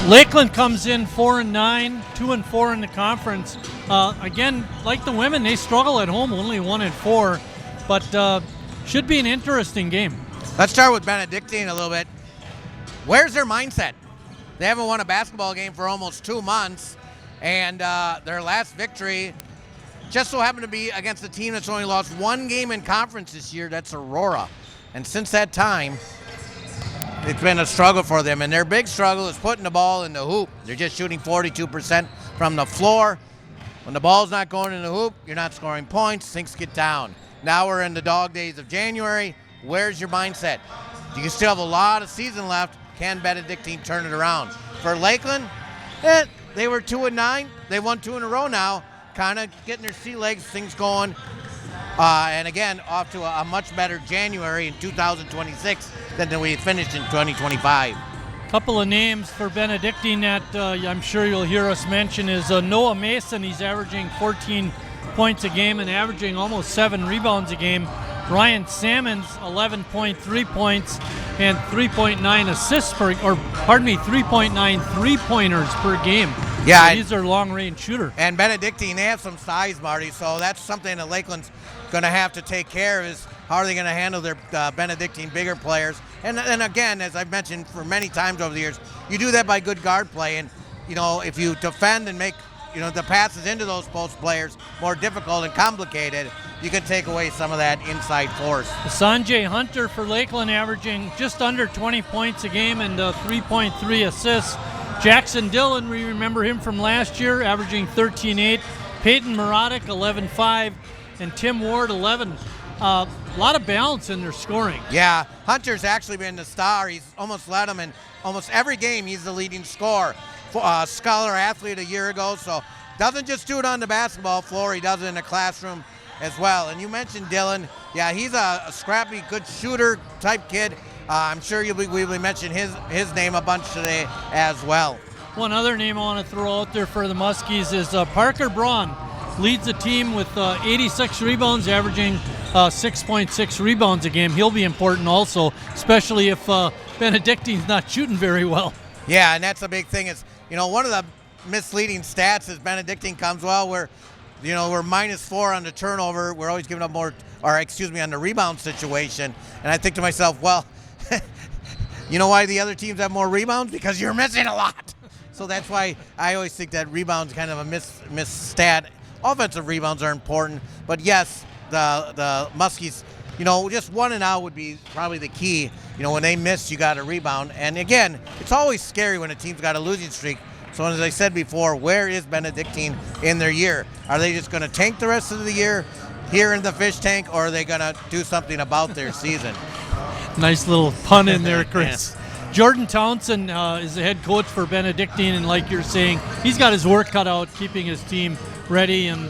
Lakeland comes in 4-9, 2-4 in the conference. Again, like the women, they struggle at home, only 1-4, but should be an interesting game. Let's start with Benedictine a little bit. Where's their mindset? They haven't won a basketball game for almost 2 months, and their last victory just so happened to be against a team that's only lost 1 game in conference this year. That's Aurora. And since that time, it's been a struggle for them. And their big struggle is putting the ball in the hoop. They're just shooting 42% from the floor. When the ball's not going in the hoop, you're not scoring points. Things get down. Now we're in the dog days of January. Where's your mindset? You still have a lot of season left. Can Benedictine turn it around? For Lakeland, they were 2-9. They won 2 in a row now. Kind of getting their sea legs, things going. And again, off to a much better January in 2026 than we finished in 2025. Couple of names for Benedictine that I'm sure you'll hear us mention is Noah Mason. He's averaging 14 points a game and averaging almost 7 rebounds a game. Ryan Salmons, 11.3 points and 3.9 assists 3.9 three-pointers per game. Yeah, so he's their long-range shooter. And Benedictine, they have some size, Marty, so that's something that Lakeland's going to have to take care of is how are they going to handle their Benedictine bigger players. And again, as I've mentioned for many times over the years, you do that by good guard play. And, if you defend and make, the passes into those post players more difficult and complicated, you can take away some of that inside force. Sanjay Hunter for Lakeland averaging just under 20 points a game and 3.3 assists. Jackson Dillon, we remember him from last year, averaging 13.8. Peyton Muradic, 11.5. And Tim Ward, 11. A lot of balance in their scoring. Yeah, Hunter's actually been the star. He's almost led them in almost every game. He's the leading scorer. Scholar athlete a year ago, so doesn't just do it on the basketball floor. He does it in the classroom as well. And you mentioned Dillon. Yeah, he's a scrappy, good shooter type kid. I'm sure we will mention his name a bunch today as well. One other name I want to throw out there for the Muskies is Parker Braun. Leads the team with 86 rebounds, averaging 6.6 rebounds a game. He'll be important also, especially if Benedictine's not shooting very well. Yeah, and that's a big thing. Is one of the misleading stats is Benedictine comes we're -4 on the turnover. We're always giving up more, on the rebound situation. And I think to myself, well, you know why the other teams have more rebounds? Because you're missing a lot. So that's why I always think that rebounds kind of a miss stat. Offensive rebounds are important, but yes, the Muskies, just 1 and out would be probably the key. When they miss, you got to rebound. And again, it's always scary when a team's got a losing streak. So as I said before, where is Benedictine in their year? Are they just going to tank the rest of the year here in the fish tank, or are they going to do something about their season? Nice little pun in there, Chris. Jordan Townsend is the head coach for Benedictine, and like you're saying, he's got his work cut out keeping his team ready and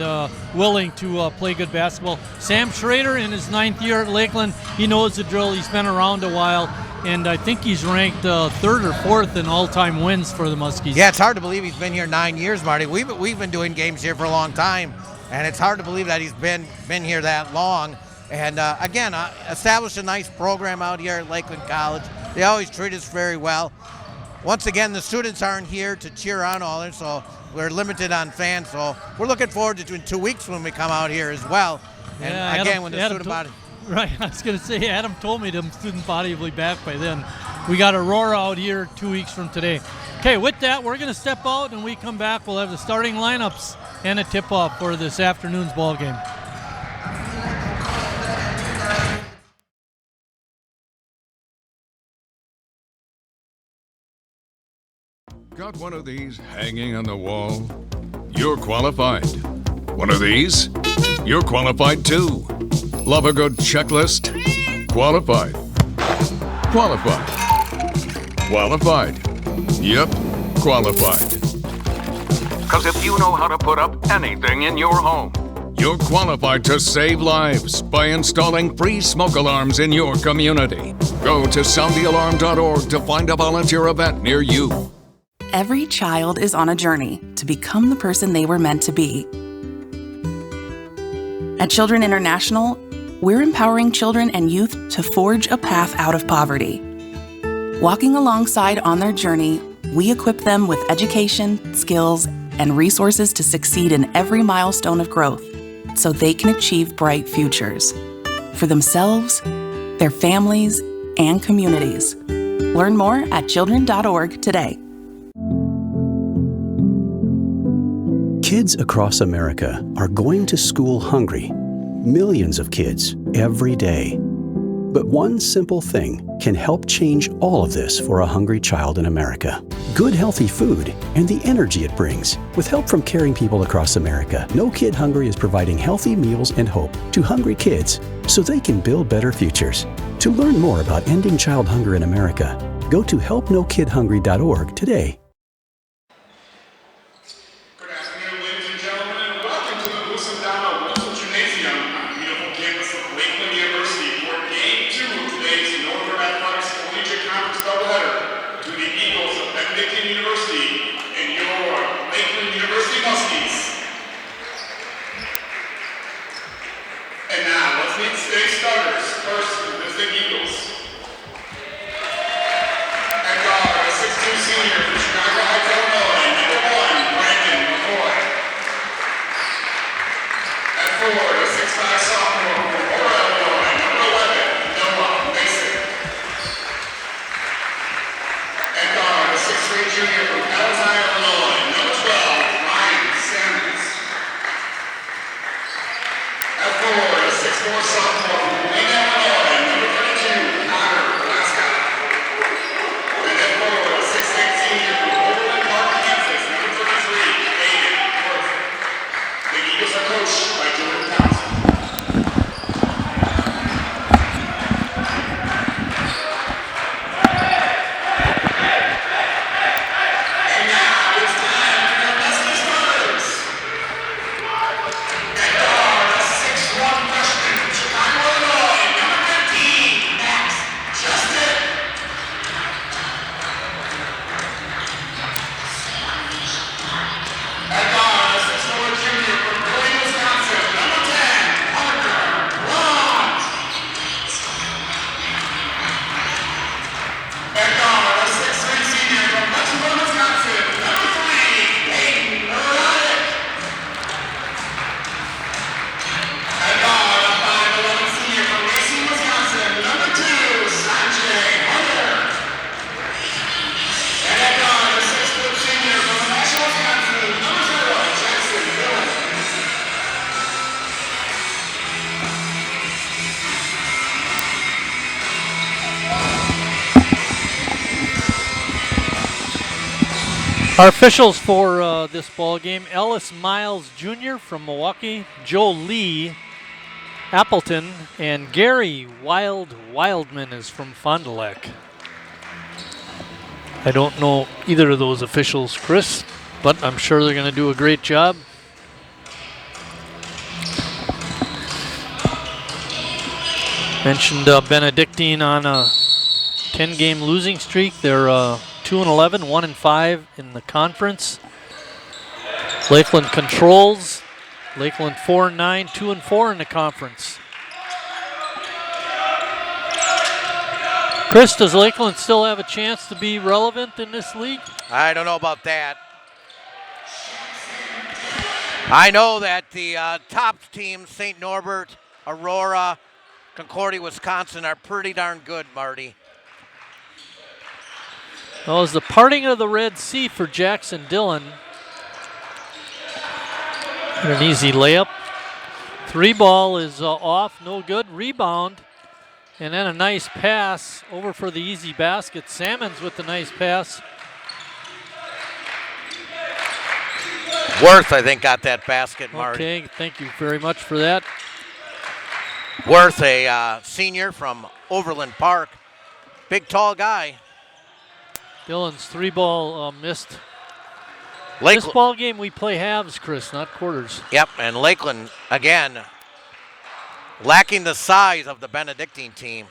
willing to play good basketball. Sam Schrader in his 9th year at Lakeland, he knows the drill. He's been around a while, and I think he's ranked 3rd or 4th in all-time wins for the Muskies. Yeah, it's hard to believe he's been here 9 years, Marty. We've been doing games here for a long time, and it's hard to believe that he's been here that long. And again, established a nice program out here at Lakeland College. They always treat us very well. Once again, the students aren't here to cheer on all this, so we're limited on fans. So we're looking forward to 2 weeks when we come out here as well. And yeah, again, when the student body. Right, I was going to say, Adam told me the student body will be back by then. We got Aurora out here 2 weeks from today. Okay, with that, we're going to step out, and we come back. We'll have the starting lineups and a tip-off for this afternoon's ball game. Got one of these hanging on the wall? You're qualified. One of these? You're qualified too. Love a good checklist? Qualified. Qualified. Qualified. Yep, qualified. Because if you know how to put up anything in your home, you're qualified to save lives by installing free smoke alarms in your community. Go to soundthealarm.org to find a volunteer event near you. Every child is on a journey to become the person they were meant to be. At Children International, we're empowering children and youth to forge a path out of poverty. Walking alongside on their journey, We equip them with education, skills, and resources to succeed in every milestone of growth so they can achieve bright futures for themselves, their families, and communities. Learn more at children.org today. Kids across America are going to school hungry. Millions of kids every day. But one simple thing can help change all of this for a hungry child in America. Good, healthy food and the energy it brings. With help from caring people across America, No Kid Hungry is providing healthy meals and hope to hungry kids so they can build better futures. To learn more about ending child hunger in America, go to helpnokidhungry.org today. Good afternoon, ladies and gentlemen, and welcome to the Busandama Wilson Gymnasium on the beautiful campus of Lakeland University for Game 2 of today's Northern Athletics Collegiate Conference doubleheader to the Eagles of Benedictine University and your Lakeland University Muskies. And now, let's meet today's starters. First, the visiting Eagles. At guard, a 6'2" senior from Chicago Heights, Illinois, number 1, Brandon McCoy. At forward, a 6'5" sophomore from Aurora, Illinois, number 11, Noah Mason. At guard, a 6'3" junior from Palatine, Illinois, number 12, Ryan Sanders. At forward, a 6'4" sophomore from Wayne, Illinois, number 32, Connor Glasgow. And at forward, a 6'8" senior from Overland Park, Kansas, number 33, Aiden Worth. The Eagles are coached by Jordan Townsend. And now it's time for your Muskie starters. At guard, a 6'1" freshman from Chicago, Illinois, number 15, Max Justin. At guard, a 6'4" junior from Sheboygan, Wisconsin, number 10, Parker Ron. At guard, a 6'3" senior from Lexington, Wisconsin, number 3, Peyton Roddick. At guard, a 5'11" senior from Racine, Wisconsin, number 2, Sanjay Hunter. And at guard, a 6' senior from Nashville, Wisconsin, number 0, Jackson Miller. Our officials for this ball game: Ellis Miles Jr. from Milwaukee, Joe Lee, Appleton, and Gary Wildman is from Fond du Lac. I don't know either of those officials, Chris, but I'm sure they're going to do a great job. Mentioned Benedictine on a 10-game losing streak. They're 2-11, 1-5 in the conference. Lakeland controls. Lakeland 4-9, 2-4 in the conference. Chris, does Lakeland still have a chance to be relevant in this league? I don't know about that. I know that the top teams, St. Norbert, Aurora, Concordia, Wisconsin, are pretty darn good, Marty. Well, it's the parting of the Red Sea for Jackson Dillon. And an easy layup. 3-ball is off, no good. Rebound. And then a nice pass over for the easy basket. Salmons with the nice pass. Worth, I think, got that basket, Marty. Okay, thank you very much for that. Worth, a senior from Overland Park. Big, tall guy. Dillon's 3-ball missed. Lakeland. This ball game we play halves, Chris, not quarters. Yep, and Lakeland, again, lacking the size of the Benedictine team.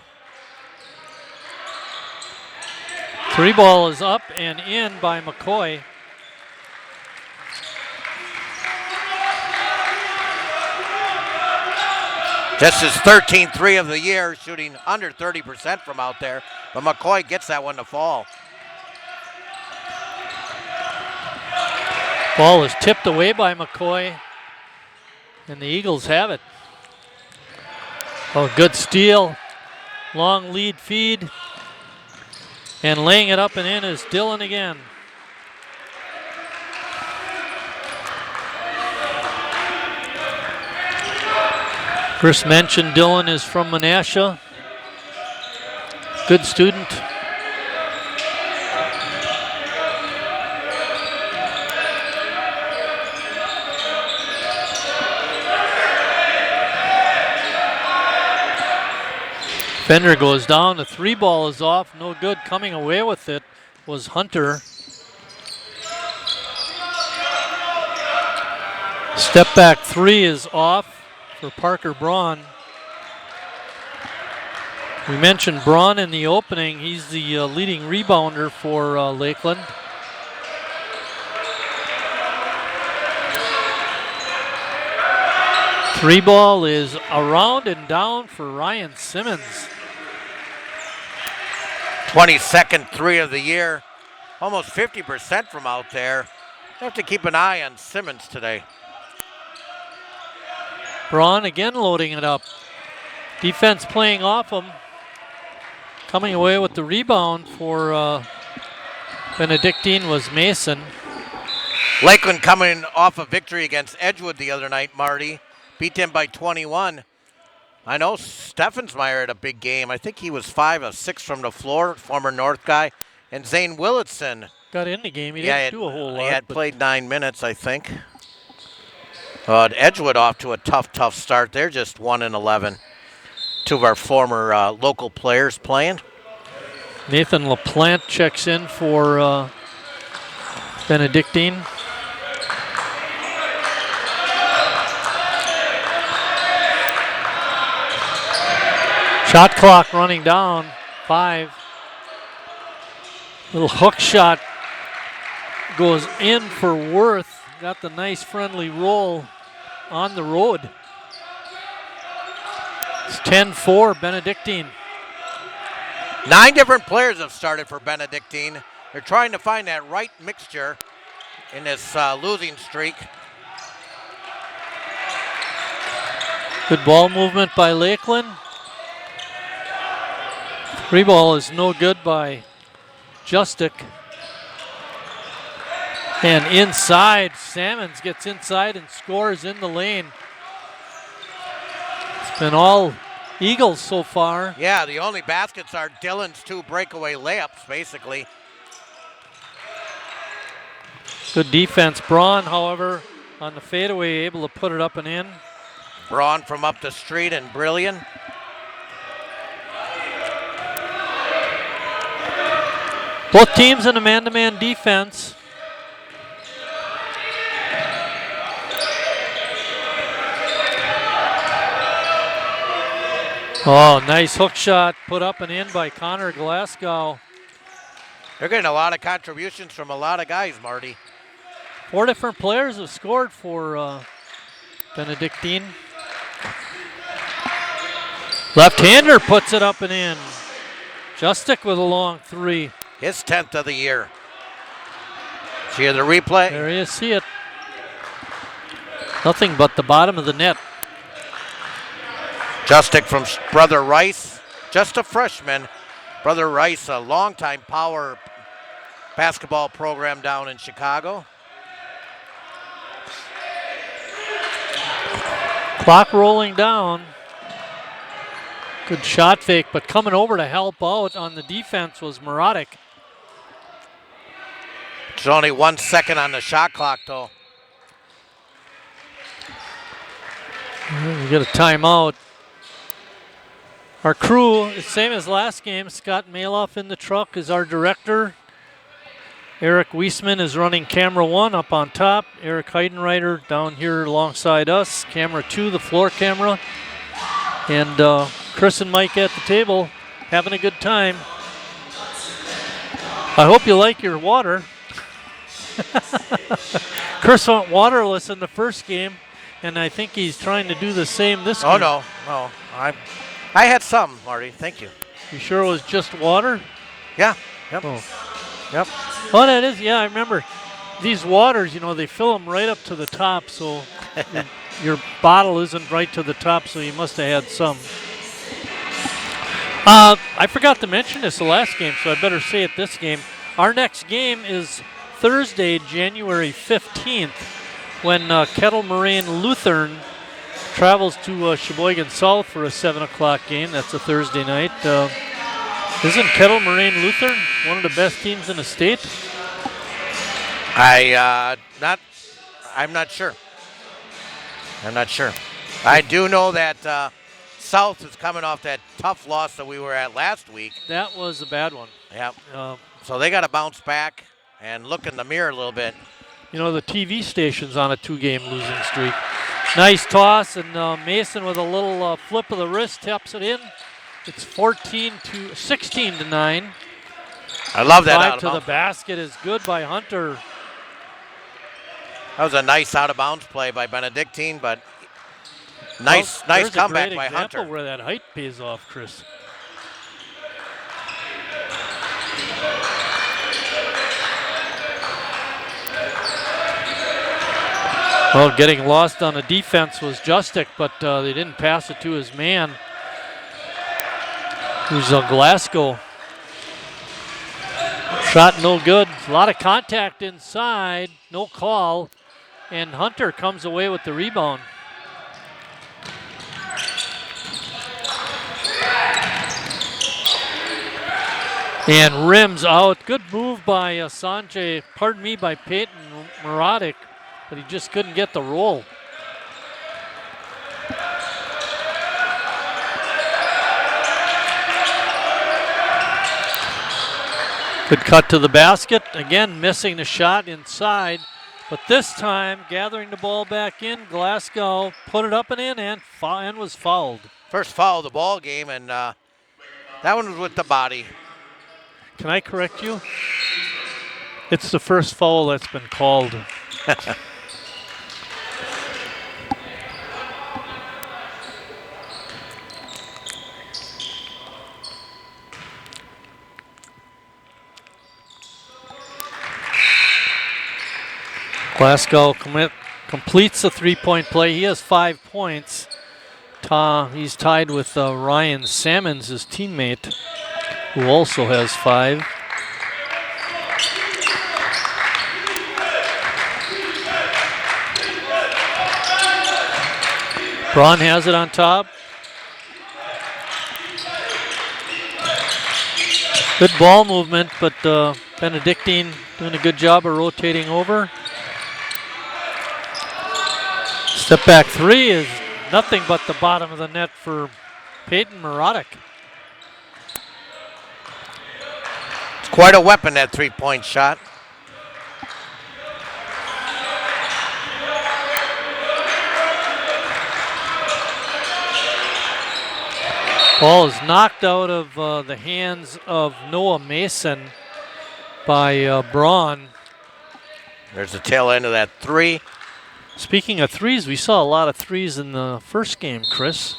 3-ball is up and in by McCoy. This is 13-3 of the year, shooting under 30% from out there, but McCoy gets that one to fall. Ball is tipped away by McCoy, and the Eagles have it. Oh, good steal. Long lead feed. And laying it up and in is Dillon again. Chris mentioned Dillon is from Menasha. Good student. Fender goes down, the 3 ball is off, no good. Coming away with it was Hunter. Step back 3 is off for Parker Braun. We mentioned Braun in the opening. He's the leading rebounder for Lakeland. Three ball is around and down for Ryan Simmons. 22nd 3 of the year. Almost 50% from out there. You have to keep an eye on Simmons today. Braun again loading it up. Defense playing off him. Coming away with the rebound for Benedictine was Mason. Lakeland coming off a victory against Edgewood the other night, Marty. Beat them by 21. I know Steffensmeyer had a big game. I think he was 5 of 6 from the floor, former North guy. And Zane Willitson. Got in the game. He didn't do a whole lot. He had played 9 minutes, I think. Edgewood off to a tough start. They're just 1-11. 2 of our former local players playing. Nathan LaPlante checks in for Benedictine. Shot clock running down, 5. Little hook shot goes in for Worth. Got the nice friendly roll on the road. It's 10-4 Benedictine. 9 different players have started for Benedictine. They're trying to find that right mixture in this losing streak. Good ball movement by Lakeland. 3 ball is no good by Justic. And inside, Salmons gets inside and scores in the lane. It's been all Eagles so far. Yeah, the only baskets are Dillon's 2 breakaway layups, basically. Good defense. Braun, however, on the fadeaway, able to put it up and in. Braun from up the street and brilliant. Both teams in a man-to-man defense. Oh, nice hook shot put up and in by Connor Glasgow. They're getting a lot of contributions from a lot of guys, Marty. 4 different players have scored for Benedictine. Left-hander puts it up and in. Justic with a long 3. His 10th of the year. See the replay? There you see it. Nothing but the bottom of the net. Justic from Brother Rice, just a freshman. Brother Rice, a longtime power basketball program down in Chicago. Clock rolling down. Good shot fake, but coming over to help out on the defense was Morotic. There's only 1 second on the shot clock, though. We get a timeout. Our crew, same as last game, Scott Maloff in the truck is our director. Eric Wiesman is running camera 1 up on top. Eric Heidenreiter down here alongside us. Camera 2, the floor camera. And Chris and Mike at the table having a good time. I hope you like your water. Chris went waterless in the first game, and I think he's trying to do the same this game. Oh, no. I had some, Marty. Thank you. You sure it was just water? Yeah. Yep. Oh. Yep. Oh, that is. Yeah, I remember. these waters, you know, they fill them right up to the top, so your bottle isn't right to the top, so you must have had some. I forgot to mention this the last game, so I better say it this game. Our next game is Thursday, January 15th, when Kettle Moraine Lutheran travels to Sheboygan South for a 7 o'clock game. That's a Thursday night. Isn't Kettle Moraine Lutheran one of the best teams in the state? I'm not sure. I do know that South is coming off that tough loss that we were at last week. That was a bad one. Yeah. So they got to bounce back and look in the mirror a little bit. You know, the TV station's on a 2-game losing streak. Nice toss, and Mason with a little flip of the wrist taps it in. It's 16-9. I love that. Drive to the basket is good by Hunter. That was a nice out-of-bounds play by Benedictine, but nice comeback by Hunter. Where that height pays off, Chris. Well, getting lost on the defense was Justic, but they didn't pass it to his man, who's Glasgow. Shot no good. A lot of contact inside, no call, and Hunter comes away with the rebound. And rims out. Good move by by Peyton Muradic, but he just couldn't get the roll. Good cut to the basket. Again, missing the shot inside, but this time gathering the ball back in. Glasgow put it up and in and was fouled. First foul of the ball game, and that one was with the body. Can I correct you? It's the first foul that's been called. Glasgow completes the three-point play. He has 5 points. He's tied with Ryan Sammons, his teammate, who also has 5. Braun has it on top. Good ball movement, but Benedictine doing a good job of rotating over. Step back three is nothing but the bottom of the net for Peyton Muradic. It's quite a weapon, that three-point shot. Ball is knocked out of the hands of Noah Mason by Braun. There's the tail end of that three. Speaking of threes, we saw a lot of threes in the first game, Chris.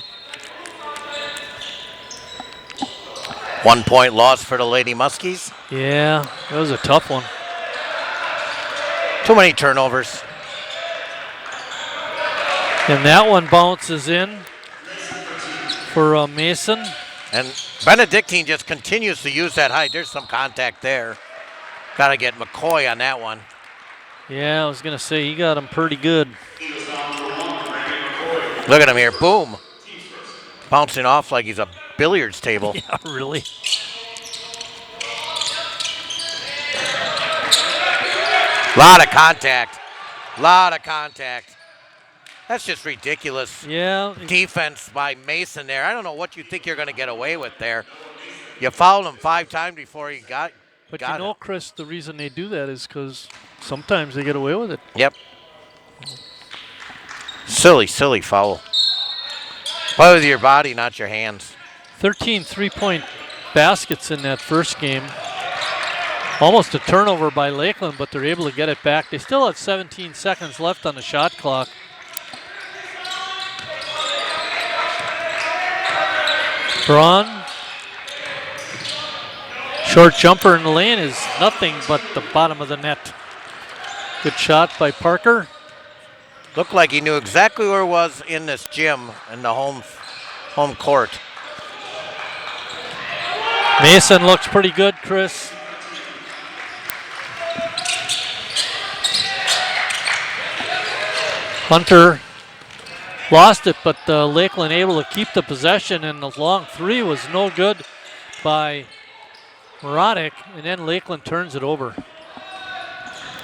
1 point loss for the Lady Muskies. Yeah, that was a tough one. Too many turnovers. And that one bounces in for Mason. And Benedictine just continues to use that height. There's some contact there. Got to get McCoy on that one. Yeah, I was going to say, he got him pretty good. Look at him here. Boom. Bouncing off like he's a billiards table. Yeah, really. Lot of contact. That's just ridiculous. Yeah. Defense by Mason there. I don't know what you think you're going to get away with there. You fouled him 5 times before he got But you know, Chris, the reason they do that is because sometimes they get away with it. Yep. Silly foul. Play with your body, not your hands. 13 three-point baskets in that first game. Almost a turnover by Lakeland, but they're able to get it back. They still have 17 seconds left on the shot clock. Braun. Short jumper in the lane is nothing but the bottom of the net. Good shot by Parker. Looked like he knew exactly where it was in this gym in the home court. Mason looks pretty good, Chris. Hunter lost it, but Lakeland able to keep the possession, and the long three was no good by Muradic, and then Lakeland turns it over.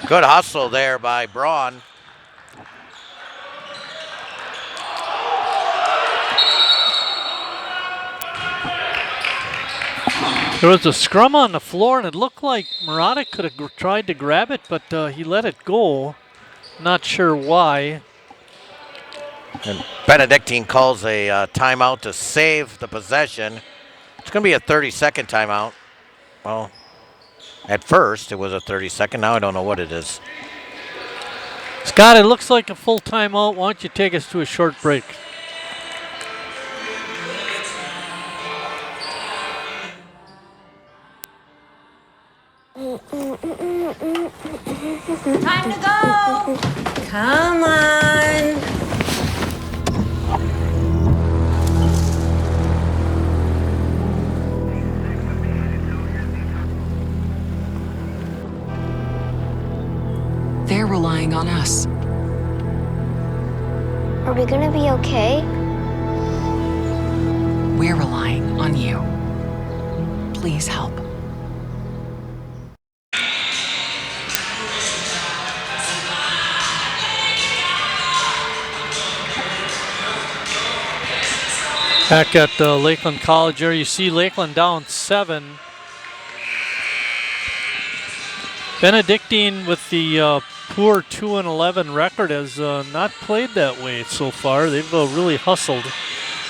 Good hustle there by Braun. There was a scrum on the floor, and it looked like Muradic could have tried to grab it, but he let it go. Not sure why. And Benedictine calls a timeout to save the possession. It's going to be a 30-second timeout. Well, at first it was a 30-second. Now I don't know what it is. Scott, it looks like a full timeout. Why don't you take us to a short break? Time to go! Come on! They're relying on us. Are we gonna be okay? We're relying on you. Please help. Back at Lakeland College here, you see Lakeland down 7. Benedictine with the poor 2-11 record has not played that way so far. They've really hustled.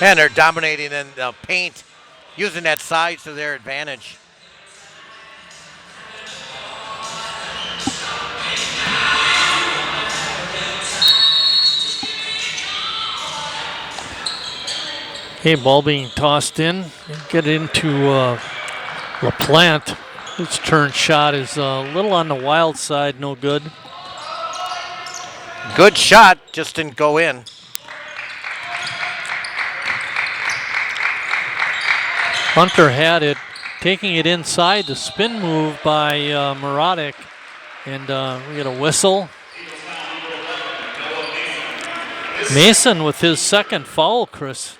And they're dominating in the paint, using that size to their advantage. Okay, ball being tossed in. Get into LaPlante. His turn shot is a little on the wild side, no good. Good shot, just didn't go in. Hunter had it, taking it inside, the spin move by Muradic, and we get a whistle. Mason with his second foul, Chris.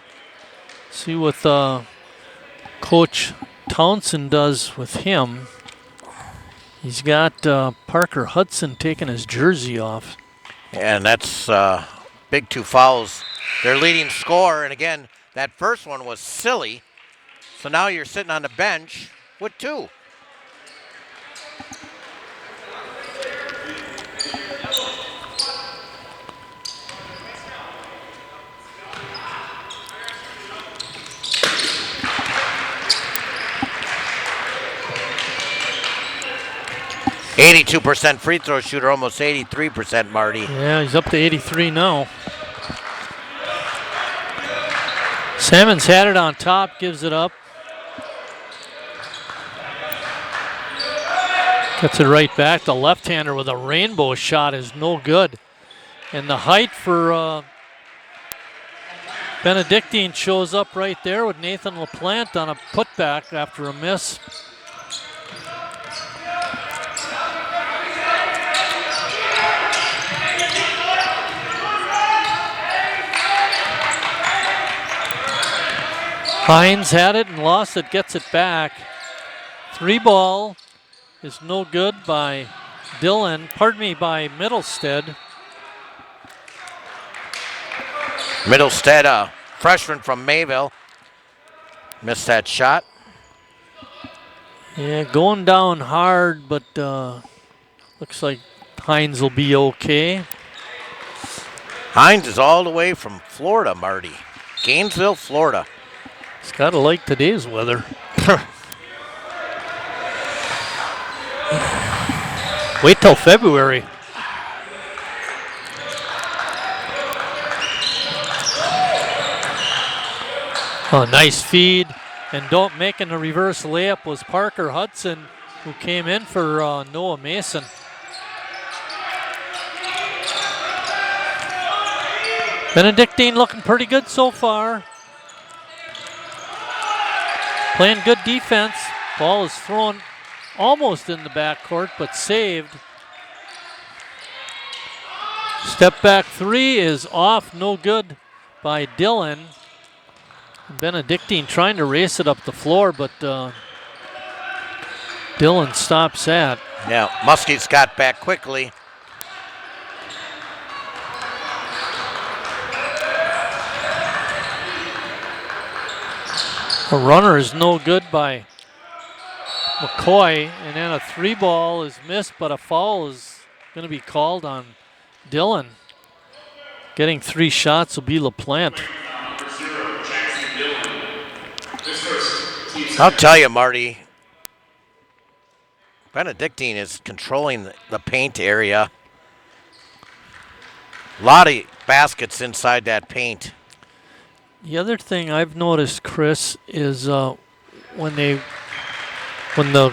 See what Coach Townsend does with him. He's got Parker Hudson taking his jersey off. And that's big 2 fouls. Their leading scorer, and again, that first one was silly. So now you're sitting on the bench with 2. %, free throw shooter, almost 83%, Marty. Yeah, he's up to 83 now. Salmon's had it on top, gives it up. Gets it right back. The left-hander with a rainbow shot is no good. And the height for Benedictine shows up right there with Nathan LaPlante on a putback after a miss. Hines had it and lost it, gets it back. 3 ball is no good by by Middlestead. Middlestead, a freshman from Mayville, missed that shot. Yeah, going down hard, but looks like Hines will be okay. Hines is all the way from Florida, Marty. Gainesville, Florida. He's got to like today's weather. Wait till February. Oh, nice feed. And don't making a reverse layup was Parker Hudson, who came in for Noah Mason. Benedictine looking pretty good so far. Playing good defense. Ball is thrown almost in the backcourt, but saved. Step back three is off, no good by Dillon. Benedictine trying to race it up the floor, but Dillon stops that. Yeah, Muskies got back quickly. A runner is no good by McCoy, and then a three ball is missed, but a foul is going to be called on Dillon. Getting 3 shots will be LaPlante. I'll tell you, Marty, Benedictine is controlling the paint area. A lot of baskets inside that paint. The other thing I've noticed, Chris, is when the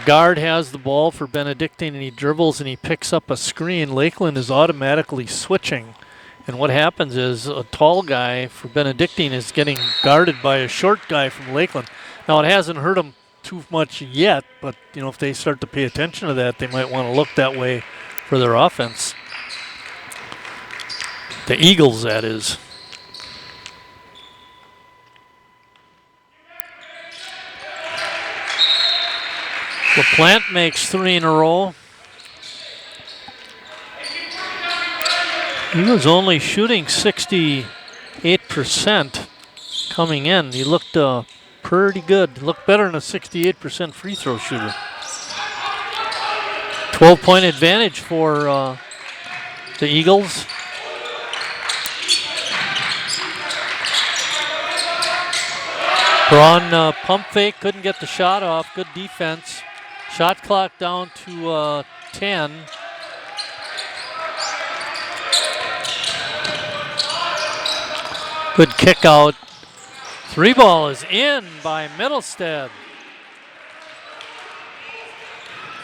guard has the ball for Benedictine and he dribbles and he picks up a screen, Lakeland is automatically switching. And what happens is a tall guy for Benedictine is getting guarded by a short guy from Lakeland. Now, it hasn't hurt them too much yet, but you know, if they start to pay attention to that, they might want to look that way for their offense. The Eagles, that is. LaPlante makes 3 in a row. He was only shooting 68% coming in. He looked pretty good. Looked better than a 68% free throw shooter. 12-point advantage for the Eagles. Braun pump fake, couldn't get the shot off. Good defense. Shot clock down to 10. Good kick out. 3 ball is in by Middlestead.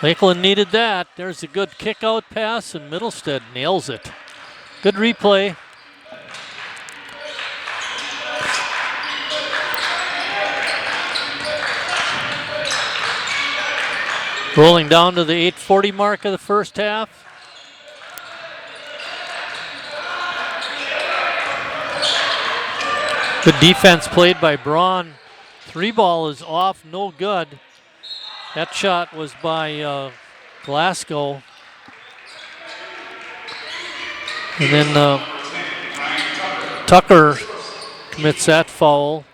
Lakeland needed that. There's a good kick out pass and Middlestead nails it. Good replay. Rolling down to the 8:40 mark of the first half. Good defense played by Braun. 3 ball is off, no good. That shot was by Glasgow. And then Tucker commits that foul.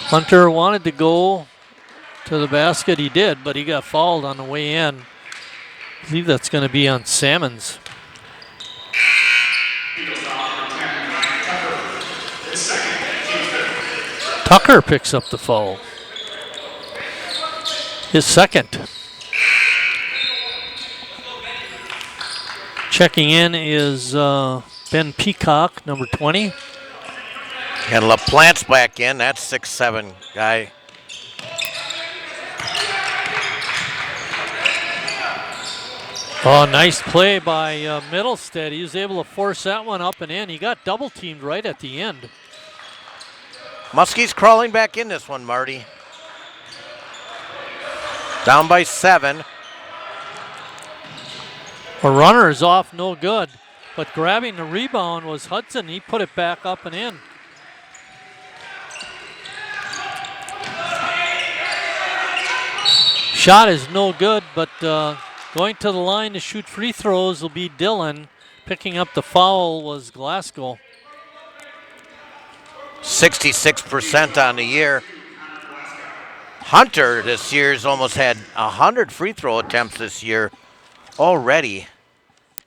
Hunter wanted to go to the basket. He did, but he got fouled on the way in. I believe that's going to be on Salmons. Tucker picks up the foul. His second. Checking in is Ben Peacock, number 20. And LaPlante's back in. That's 6'7" guy. Oh, nice play by Middlestead. He was able to force that one up and in. He got double teamed right at the end. Muskies crawling back in this one, Marty. Down by 7. A runner is off, no good. But grabbing the rebound was Hudson. He put it back up and in. Shot is no good, but going to the line to shoot free throws will be Dillon. Picking up the foul was Glasgow. 66% on the year. Hunter this year's almost had 100 free throw attempts this year already.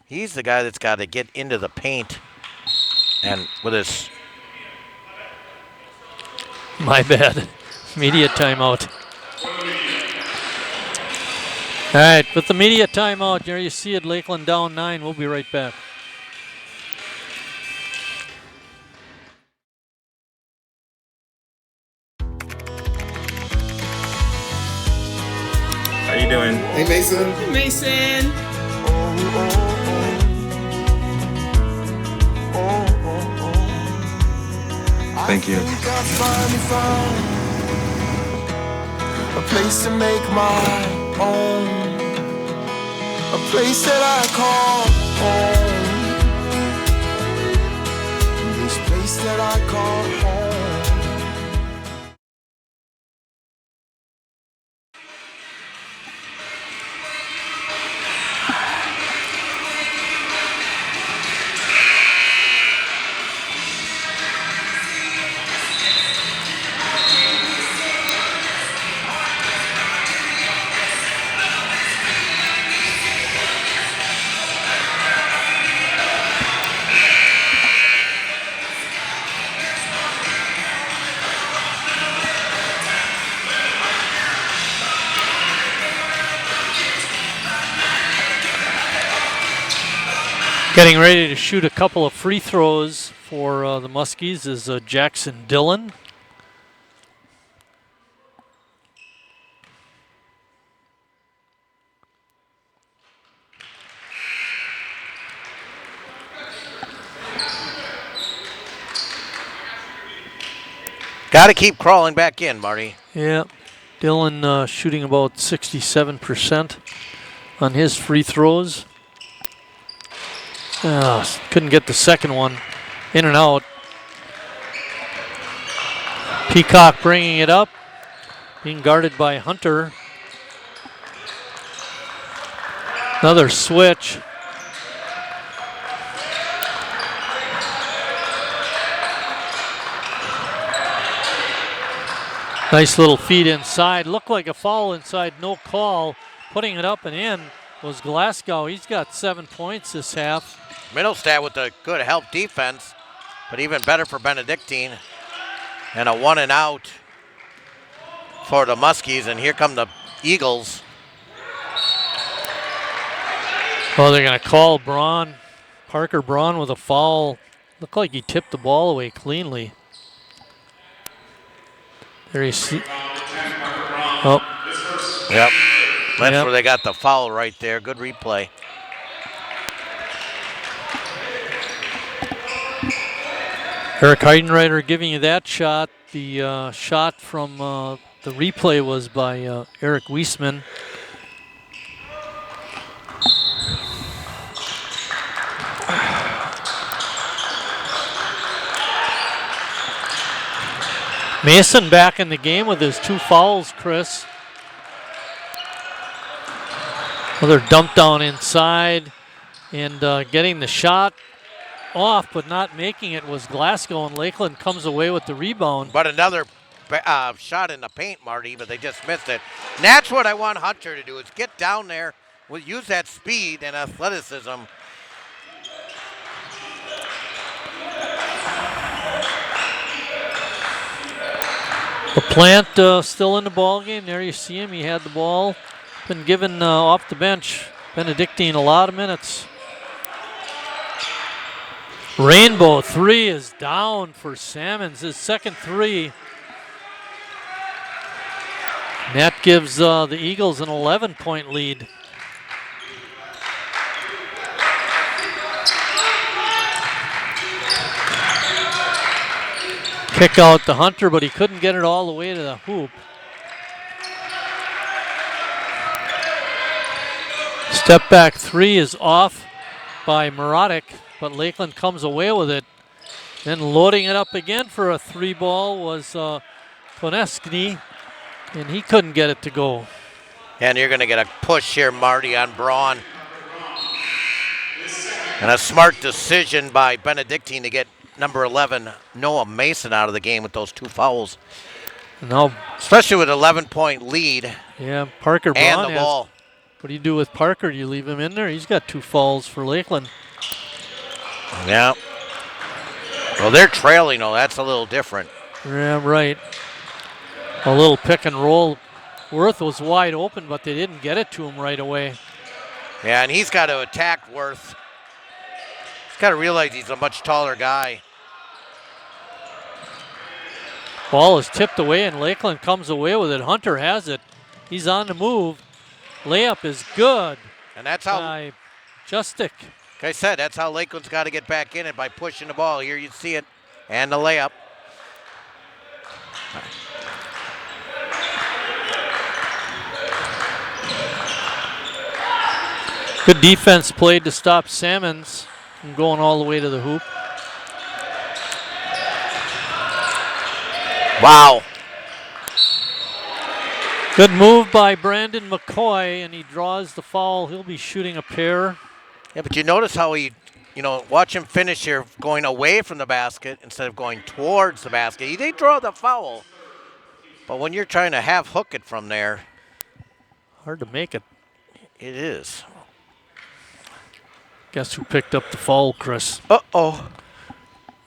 He's the guy that's got to get into the paint. And with his... My bad. Media timeout. All right, with the media timeout, there you see it, Lakeland down 9. We'll be right back. you doing? Hey, Mason. Hey, Mason. Thank you. A place to make my own, a place that I call home, this place that I call home. Getting ready to shoot a couple of free throws for the Muskies is Jackson Dillon. Got to keep crawling back in, Marty. Yeah, Dillon shooting about 67% on his free throws. Couldn't get the second one in and out. Peacock bringing it up, being guarded by Hunter. Another switch. Nice little feed inside. Looked like a foul inside, no call. Putting it up and in was Glasgow. He's got 7 points this half. Middlestad with a good help defense, but even better for Benedictine. And a 1 and out for the Muskies, and here come the Eagles. Oh, they're going to call Braun, Parker Braun with a foul. Looked like he tipped the ball away cleanly. There you see. Oh. Yep. That's where they got the foul right there. Good replay. Eric Heidenreiter giving you that shot. The shot from the replay was by Eric Wiesman. Mason back in the game with his 2 fouls, Chris. Another dump down inside, and getting the shot off but not making it was Glasgow, and Lakeland comes away with the rebound. But another shot in the paint, Marty, but they just missed it. And that's what I want Hunter to do, is get down there, use that speed and athleticism. LaPlante still in the ball game. There you see him. He had the ball. Been given off the bench. Benedictine a lot of minutes. Rainbow 3 is down for Salmons. His second 3. And that gives the Eagles an 11-point lead. Kick out to Hunter, but he couldn't get it all the way to the hoop. Step back 3 is off by Muradic, but Lakeland comes away with it. Then loading it up again for a 3 ball was Koneskny, and he couldn't get it to go. And you're going to get a push here, Marty, on Braun. And a smart decision by Benedictine to get number 11, Noah Mason, out of the game with those 2 fouls. No, especially with 11-point lead. Yeah, Parker Braun and the ball. What do you do with Parker? Do you leave him in there? He's got 2 fouls for Lakeland. Yeah. Well, they're trailing, though. That's a little different. Yeah, right. A little pick and roll. Worth was wide open, but they didn't get it to him right away. Yeah, and he's got to attack Worth. He's got to realize he's a much taller guy. Ball is tipped away, and Lakeland comes away with it. Hunter has it. He's on the move. layup is good And that's how, by Justic. like I said, that's how Lakeland's got to get back in it, by pushing the ball. Here you see it, and the layup. Good defense played to stop Salmons from going all the way to the hoop. Wow. Good move by Brandon McCoy, and he draws the foul. He'll be shooting a pair. Yeah, but you notice how he, watch him finish here going away from the basket instead of going towards the basket. He did draw the foul, but when you're trying to half hook it from there, hard to make it. It is. Guess who picked up the foul, Chris? Uh-oh.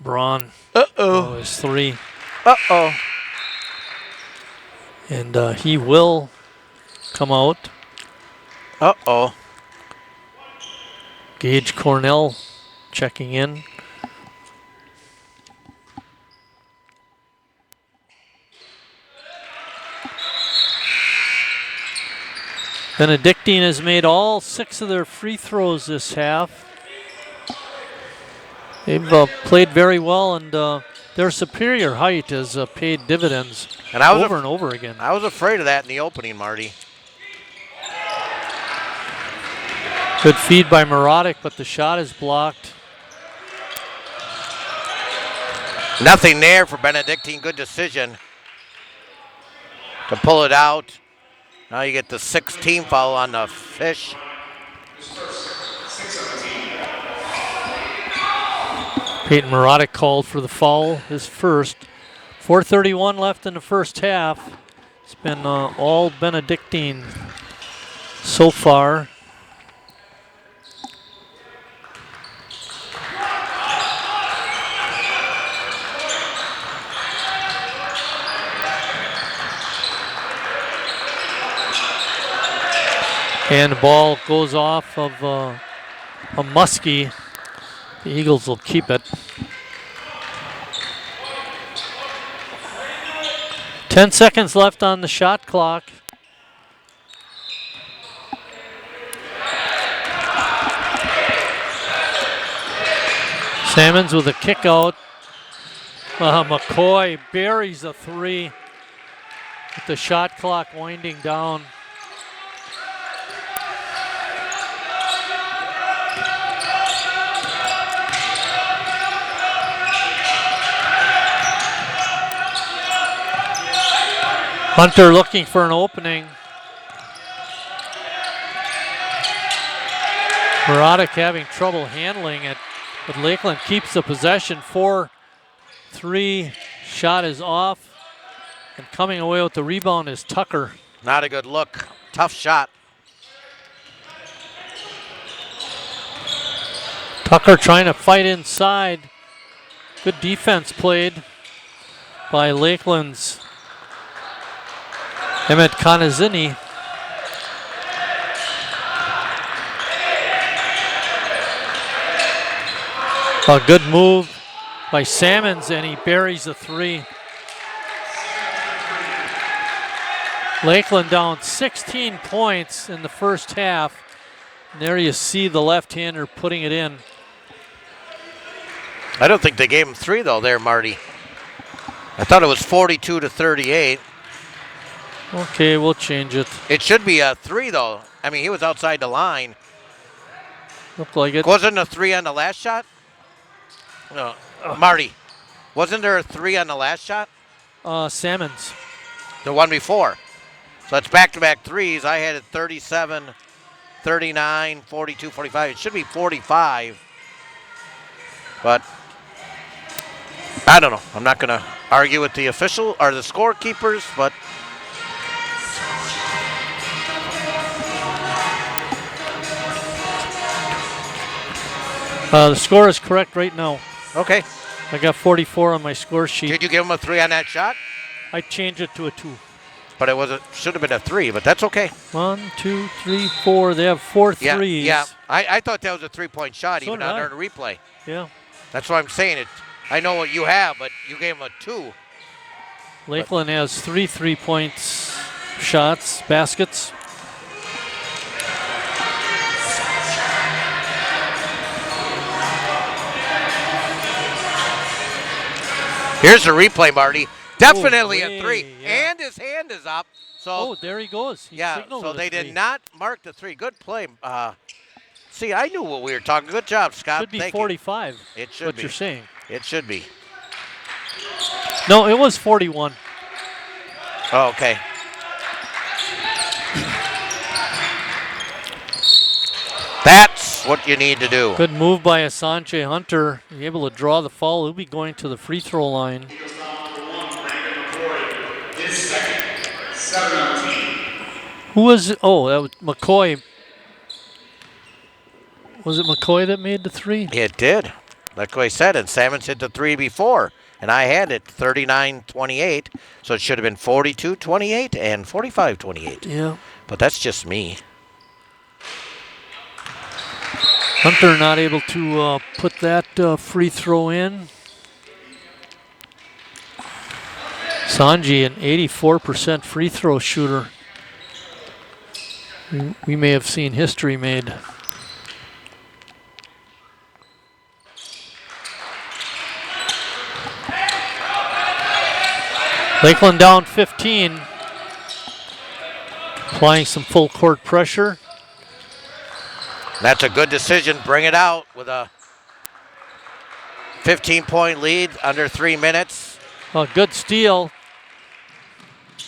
Braun. Uh-oh. His 3. Uh-oh. And he will come out. Uh-oh. Gage Cornell checking in. Benedictine has made all 6 of their free throws this half. They've played very well, and their superior height has paid dividends over and over again. I was afraid of that in the opening, Marty. Good feed by Marotic, but the shot is blocked. Nothing there for Benedictine. Good decision to pull it out. Now you get the 6th foul on the Fish. Peyton Marotic called for the foul, his first. 4:31 left in the first half. It's been all Benedictine so far. And the ball goes off of a Muskie. The Eagles will keep it. 10 seconds left on the shot clock. Salmons with a kick out. McCoy buries a 3 with the shot clock winding down. Hunter looking for an opening. Marotic having trouble handling it, but Lakeland keeps the possession. 4-3 shot is off, and coming away with the rebound is Tucker. Not a good look. Tough shot. Tucker trying to fight inside. Good defense played by Lakeland's Emmett Conazzini. A good move by Salmons, and he buries the 3. Lakeland down 16 points in the first half. And there you see the left-hander putting it in. I don't think they gave him 3 though there, Marty. I thought it was 42-38. Okay, we'll change it. It should be a 3 though. I mean, he was outside the line. Looked like it. Wasn't a 3 on the last shot? No. Marty, wasn't there a 3 on the last shot? Salmons. The one before. So it's back-to-back 3s. I had it 37, 39, 42, 45. It should be 45. But I don't know. I'm not going to argue with the official or the scorekeepers, but the score is correct right now. okay. I got 44 on my score sheet. Did you give him a 3 on that shot? I changed it to a 2. But it should have been a 3, but that's okay. 1, 2, 3, 4. They have 4 threes. Yeah. I thought that was a 3-point shot, So even did I. under the replay. Yeah. That's why I'm saying it. I know what you have, but you gave him a 2. Lakeland has 3 3-point shots, baskets. Here's the replay, Marty. Definitely a 3. Yeah. And his hand is up. So there he goes. He yeah, signaled so with a they 3. did not mark the 3. Good play. See, I knew what we were talking. Good job, Scott. Should be Thank 45. you. It should what be. you're saying. It should be. No, it was 41. Oh, okay. That's what you need to do. Good move by Asante Hunter. He's able to draw the foul. He'll be going to the free throw line. He goes down to 1, Brandon McCoy. His second, 7 on the team. Who was it? Oh, that was McCoy. Was it McCoy that made the 3? It did. Like I said, and Salmons hit the 3 before, and I had it 39-28, so it should have been 42-28 and 45-28. Yeah. But that's just me. Hunter not able to put that free throw in. Sanji, an 84% free throw shooter. We may have seen history made. Lakeland down 15. Applying some full court pressure. That's a good decision. Bring it out with a 15-point lead under 3 minutes. A good steal.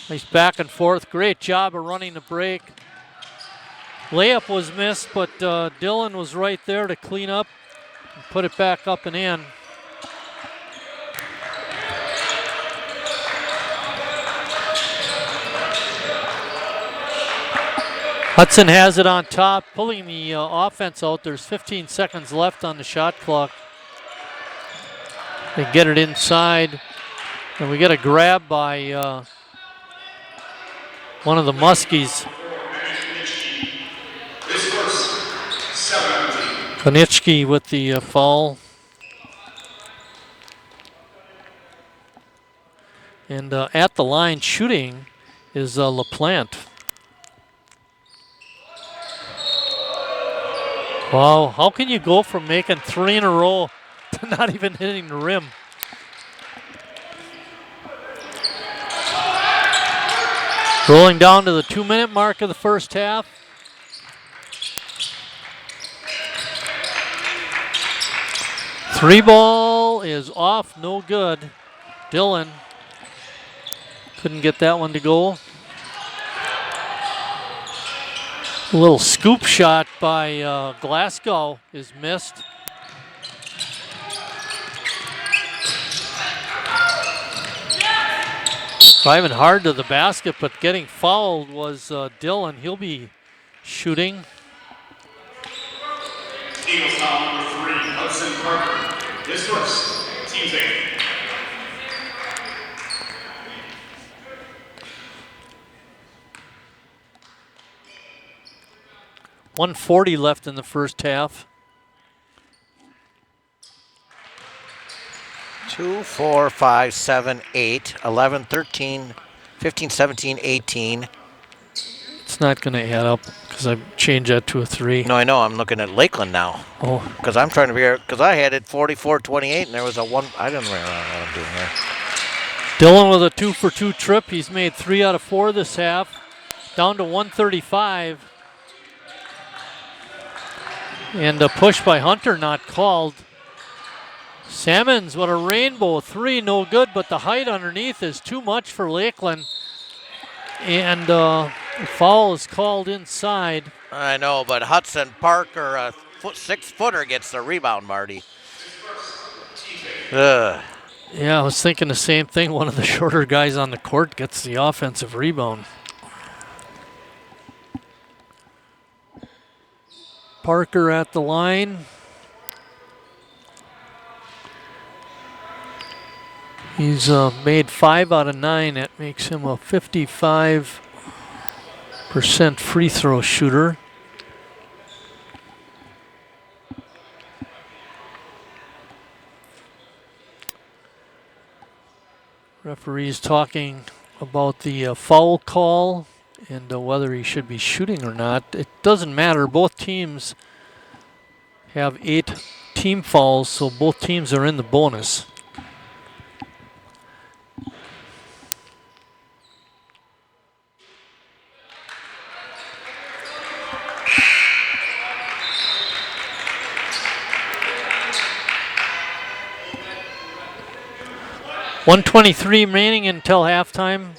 Nice back and forth. Great job of running the break. Layup was missed, but Dylan was right there to clean up and put it back up and in. Hudson has it on top, pulling the offense out. There's 15 seconds left on the shot clock. They get it inside, and we get a grab by one of the Muskies. Konitschke with the foul. And at the line shooting is LaPlante. Wow, how can you go from making 3 in a row to not even hitting the rim? Rolling down to the 2-minute mark of the first half. Three ball is off, no good. Dylan couldn't get that one to go. A little scoop shot by Glasgow is missed. Driving hard to the basket, but getting fouled was Dylan. He'll be shooting. Eagles foul number 3, Hudson Parker. His first, team's 8. .140 left in the first half. 2, 4, 5, 7, 8, 11, 13, 15, 17, 18. It's not going to add up because I changed that to a 3. No, I know. I'm looking at Lakeland now. Oh. Because I'm trying to figure out, because I had it 44-28, and there was a 1. I don't know what I'm doing here. Dylan with a 2-for-2 trip. He's made 3 out of 4 this half. Down to 135. And a push by Hunter not called. Salmons with a rainbow 3, no good, but the height underneath is too much for Lakeland. And the foul is called inside. I know, but Hudson Parker, a 6-footer, gets the rebound, Marty. Ugh. Yeah, I was thinking the same thing. One of the shorter guys on the court gets the offensive rebound. Parker at the line. He's made 5 out of 9. That makes him a 55% free throw shooter. Referee's talking about the foul call and whether he should be shooting or not. It doesn't matter. Both teams have 8 team fouls, so both teams are in the bonus. 1:23 remaining until halftime.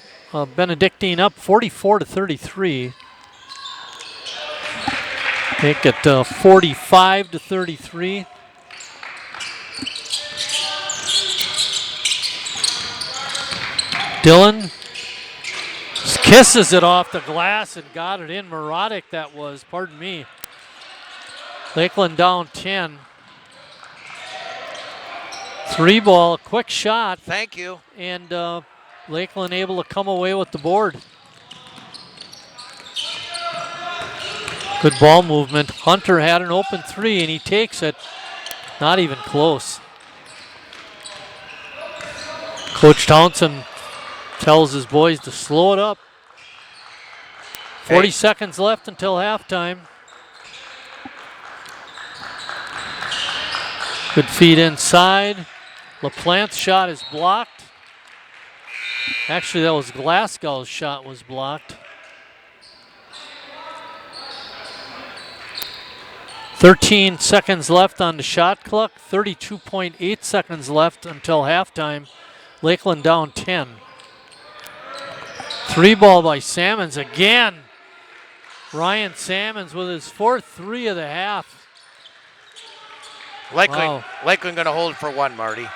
Benedictine up 44-33. Make it 45-33. Dillon kisses it off the glass and got it in. Neurotic that was, pardon me. Lakeland down 10. 3 ball, quick shot. Thank you. And Lakeland able to come away with the board. Good ball movement. Hunter had an open 3 and he takes it. Not even close. Coach Townsend tells his boys to slow it up. 40 seconds left until halftime. Good feed inside. LaPlante's shot is blocked. Actually, that was Glasgow's shot was blocked. 13 seconds left on the shot clock. 32.8 seconds left until halftime. Lakeland down 10. 3 ball by Salmons again. Ryan Salmons with his 4th 3 of the half. Lakeland going to hold for 1, Marty.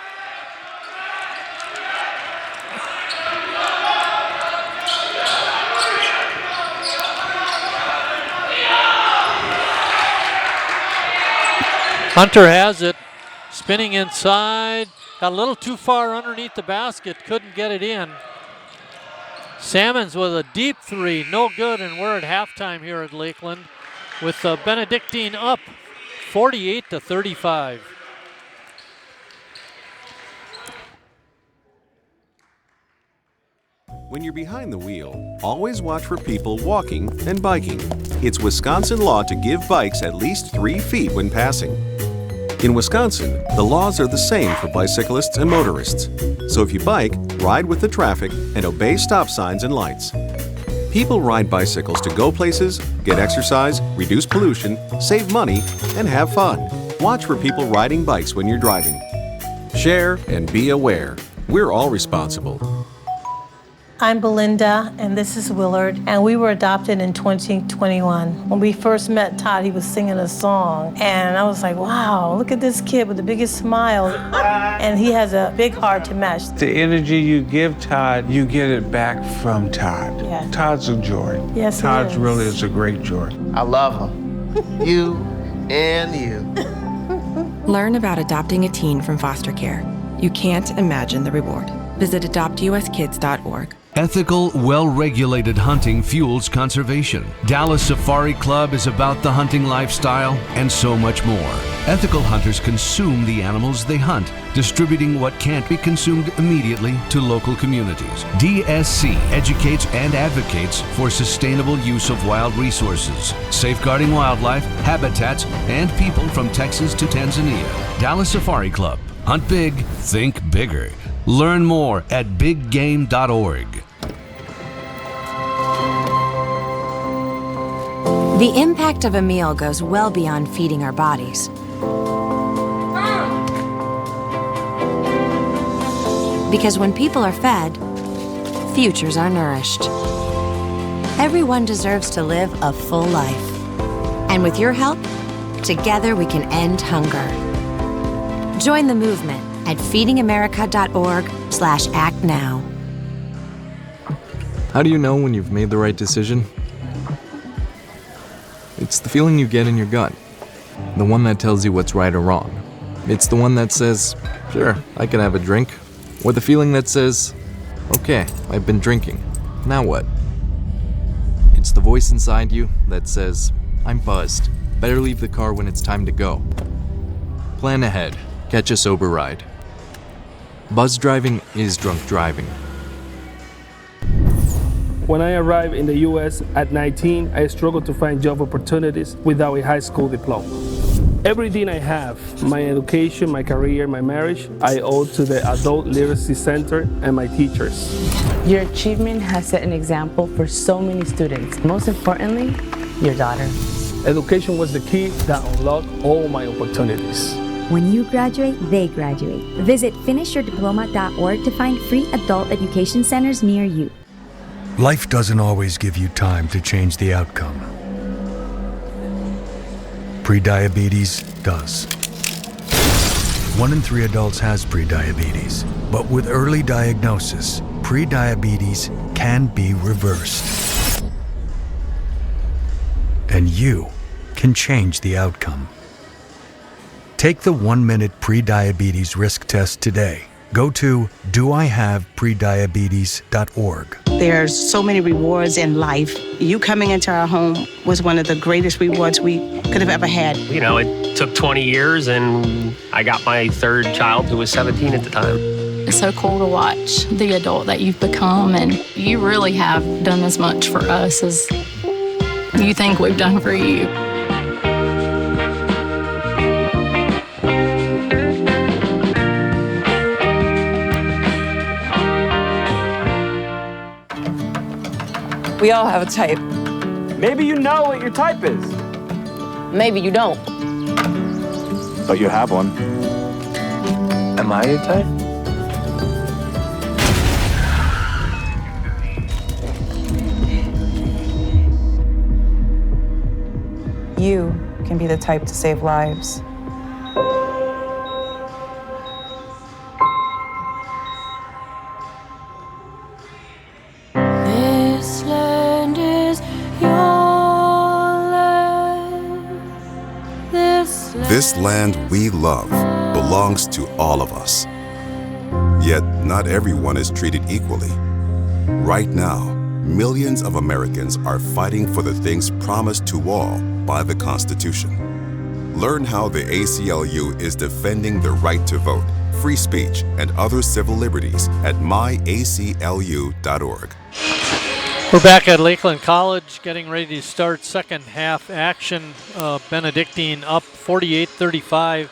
Hunter has it, spinning inside, got a little too far underneath the basket, couldn't get it in. Salmons with a deep 3, no good, and we're at halftime here at Lakeland with Benedictine up 48-35. When you're behind the wheel, always watch for people walking and biking. It's Wisconsin law to give bikes at least 3 feet when passing. In Wisconsin, the laws are the same for bicyclists and motorists. So if you bike, ride with the traffic and obey stop signs and lights. People ride bicycles to go places, get exercise, reduce pollution, save money, and have fun. Watch for people riding bikes when you're driving. Share and be aware. We're all responsible. I'm Belinda, and this is Willard, and we were adopted in 2021. When we first met Todd, he was singing a song, and I was like, wow, look at this kid with the biggest smile, and he has a big heart to match. The energy you give Todd, you get it back from Todd. Yeah. Todd's a joy. Yes, Todd he really is a great joy. I love him. You and you. Learn about adopting a teen from foster care. You can't imagine the reward. Visit adoptuskids.org. Ethical, well-regulated hunting fuels conservation. Dallas Safari Club is about the hunting lifestyle and so much more. Ethical hunters consume the animals they hunt, distributing what can't be consumed immediately to local communities. DSC educates and advocates for sustainable use of wild resources, safeguarding wildlife, habitats, and people from Texas to Tanzania. Dallas Safari Club. Hunt big, think bigger. Learn more at biggame.org. The impact of a meal goes well beyond feeding our bodies. Because when people are fed, futures are nourished. Everyone deserves to live a full life. And with your help, together we can end hunger. Join the movement at feedingamerica.org/actnow. How do you know when you've made the right decision? It's the feeling you get in your gut. The one that tells you what's right or wrong. It's the one that says, sure, I can have a drink. Or the feeling that says, okay, I've been drinking. Now what? It's the voice inside you that says, I'm buzzed. Better leave the car when it's time to go. Plan ahead. Catch a sober ride. Buzz driving is drunk driving. When I arrived in the U.S. at 19, I struggled to find job opportunities without a high school diploma. Everything I have, my education, my career, my marriage, I owe to the Adult Literacy Center and my teachers. Your achievement has set an example for so many students. Most importantly, your daughter. Education was the key that unlocked all my opportunities. When you graduate, they graduate. Visit finishyourdiploma.org to find free adult education centers near you. Life doesn't always give you time to change the outcome. Prediabetes does. 1 in 3 adults has prediabetes, but with early diagnosis, prediabetes can be reversed. And you can change the outcome. Take the 1-minute prediabetes risk test today. Go to doihaveprediabetes.org. There's so many rewards in life. You coming into our home was one of the greatest rewards we could have ever had. You know, it took 20 years and I got my third child who was 17 at the time. It's so cool to watch the adult that you've become, and you really have done as much for us as you think we've done for you. We all have a type. Maybe you know what your type is. Maybe you don't. But you have one. Am I your type? You can be the type to save lives. This land is your land. This land we love belongs to all of us. Yet not everyone is treated equally. Right now, millions of Americans are fighting for the things promised to all by the Constitution. Learn how the ACLU is defending the right to vote, free speech, and other civil liberties at myaclu.org. We're back at Lakeland College, getting ready to start second half action. Benedictine up 48-35.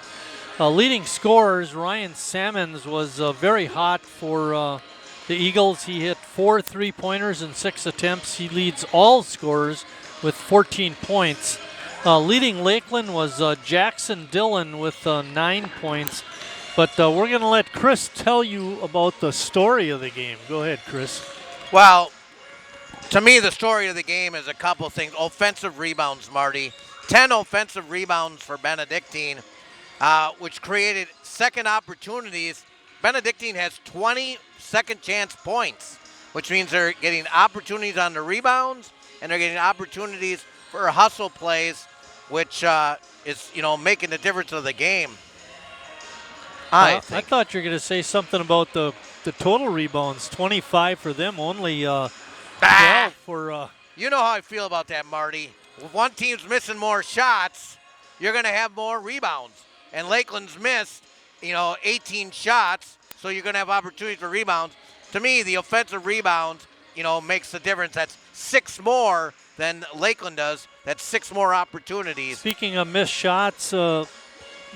Leading scorers, Ryan Sammons was very hot for the Eagles. He hit 4 3-pointers in 6 attempts. He leads all scorers with 14 points. Leading Lakeland was Jackson Dillon with 9 points. But we're going to let Chris tell you about the story of the game. Go ahead, Chris. Well, to me, the story of the game is a couple things. Offensive rebounds, Marty. 10 offensive rebounds for Benedictine, which created second opportunities. Benedictine has 20 second chance points, which means they're getting opportunities on the rebounds and they're getting opportunities for hustle plays, which is, making the difference of the game. I thought you were going to say something about the total rebounds. 25 for them, only 12 for... You know how I feel about that, Marty. If one team's missing more shots, you're going to have more rebounds. And Lakeland's missed, 18 shots, so you're going to have opportunities for rebounds. To me, the offensive rebounds, makes the difference. That's 6 more than Lakeland does. That's 6 more opportunities. Speaking of missed shots,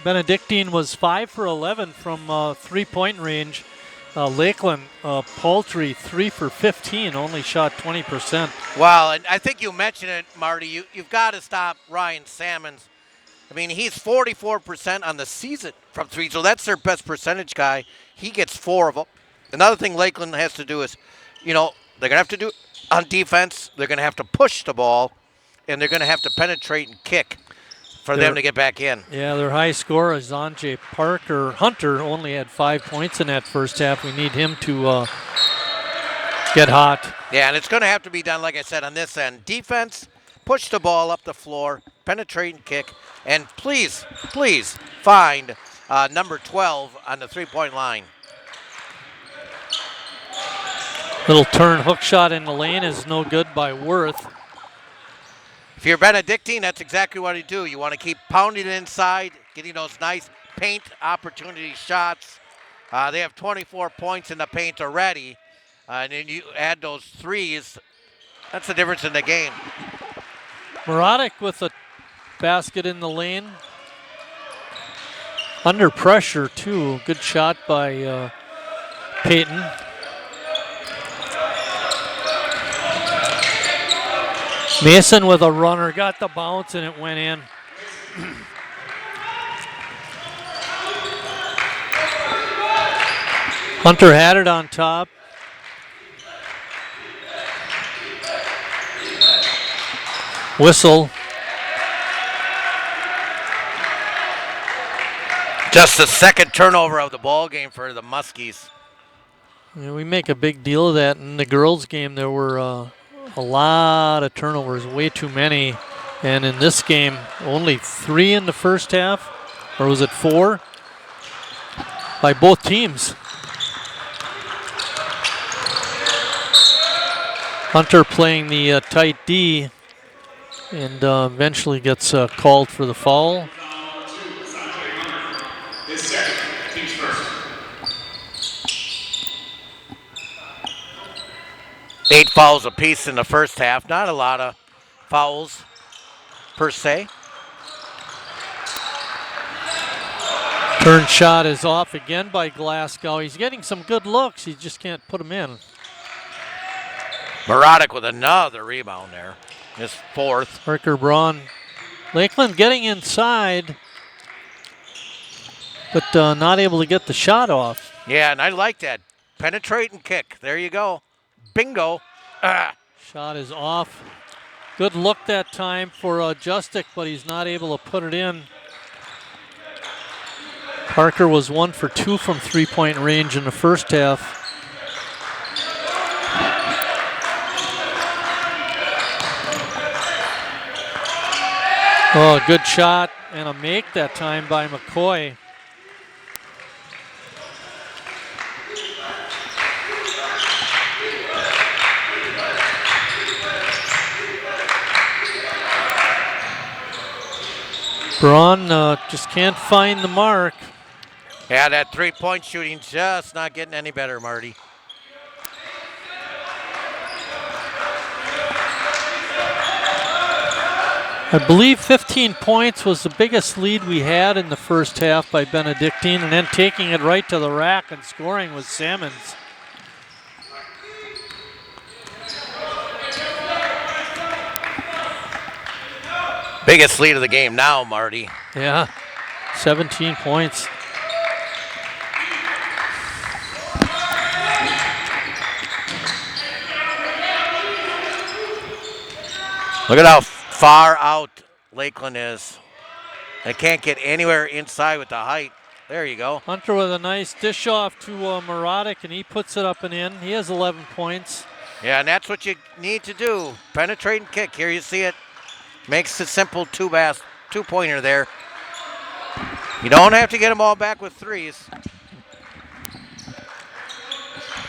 Benedictine was 5 for 11 from 3-point range. Lakeland, paltry 3 for 15, only shot 20%. Well, and I think you mentioned it, Marty. You've got to stop Ryan Sammons. I mean, he's 44% on the season from 3, so that's their best percentage guy. He gets 4 of them. Another thing Lakeland has to do is, they're going to have to do on defense. They're going to have to push the ball, and they're going to have to penetrate and kick for them to get back in. Yeah, their high scorer, Zonjay Hunter, only had 5 points in that first half. We need him to get hot. Yeah, and it's going to have to be done, like I said, on this end. Defense, push the ball up the floor, penetrate and kick, and please find number 12 on the 3-point line. Little turn hook shot in the lane is no good by Worth. If you're Benedictine, that's exactly what you do. You want to keep pounding it inside, getting those nice paint opportunity shots. They have 24 points in the paint already. And then you add those threes. That's the difference in the game. Morotic with a basket in the lane. Under pressure, too. Good shot by Peyton. Mason with a runner, got the bounce, and it went in. Hunter had it on top. Whistle. Just the second turnover of the ball game for the Muskies. Yeah, we make a big deal of that. In the girls' game, there were a lot of turnovers, way too many. And in this game, only 3 in the first half, or was it 4? By both teams. Hunter playing the tight D and eventually gets called for the foul. Eight fouls apiece in the first half. Not a lot of fouls per se. Turn shot is off again by Glasgow. He's getting some good looks. He just can't put them in. Morotic with another rebound there. His 4th. Parker Braun. Lakeland getting inside, but not able to get the shot off. Yeah, and I like that. Penetrate and kick. There you go. Bingo. Shot is off. Good look that time for Justic, but he's not able to put it in. Parker was 1 for 2 from three-point range in the first half. Oh, good shot and a make that time by McCoy. Braun just can't find the mark. Yeah, that three-point shooting just not getting any better, Marty. I believe 15 points was the biggest lead we had in the first half by Benedictine, and then taking it right to the rack and scoring was Salmons. Biggest lead of the game now, Marty. Yeah, 17 points. Look at how far out Lakeland is. They can't get anywhere inside with the height. There you go. Hunter with a nice dish off to Morotic, and he puts it up and in. He has 11 points. Yeah, and that's what you need to do. Penetrate and kick. Here you see it. Makes it simple two-pointer there. You don't have to get them all back with threes.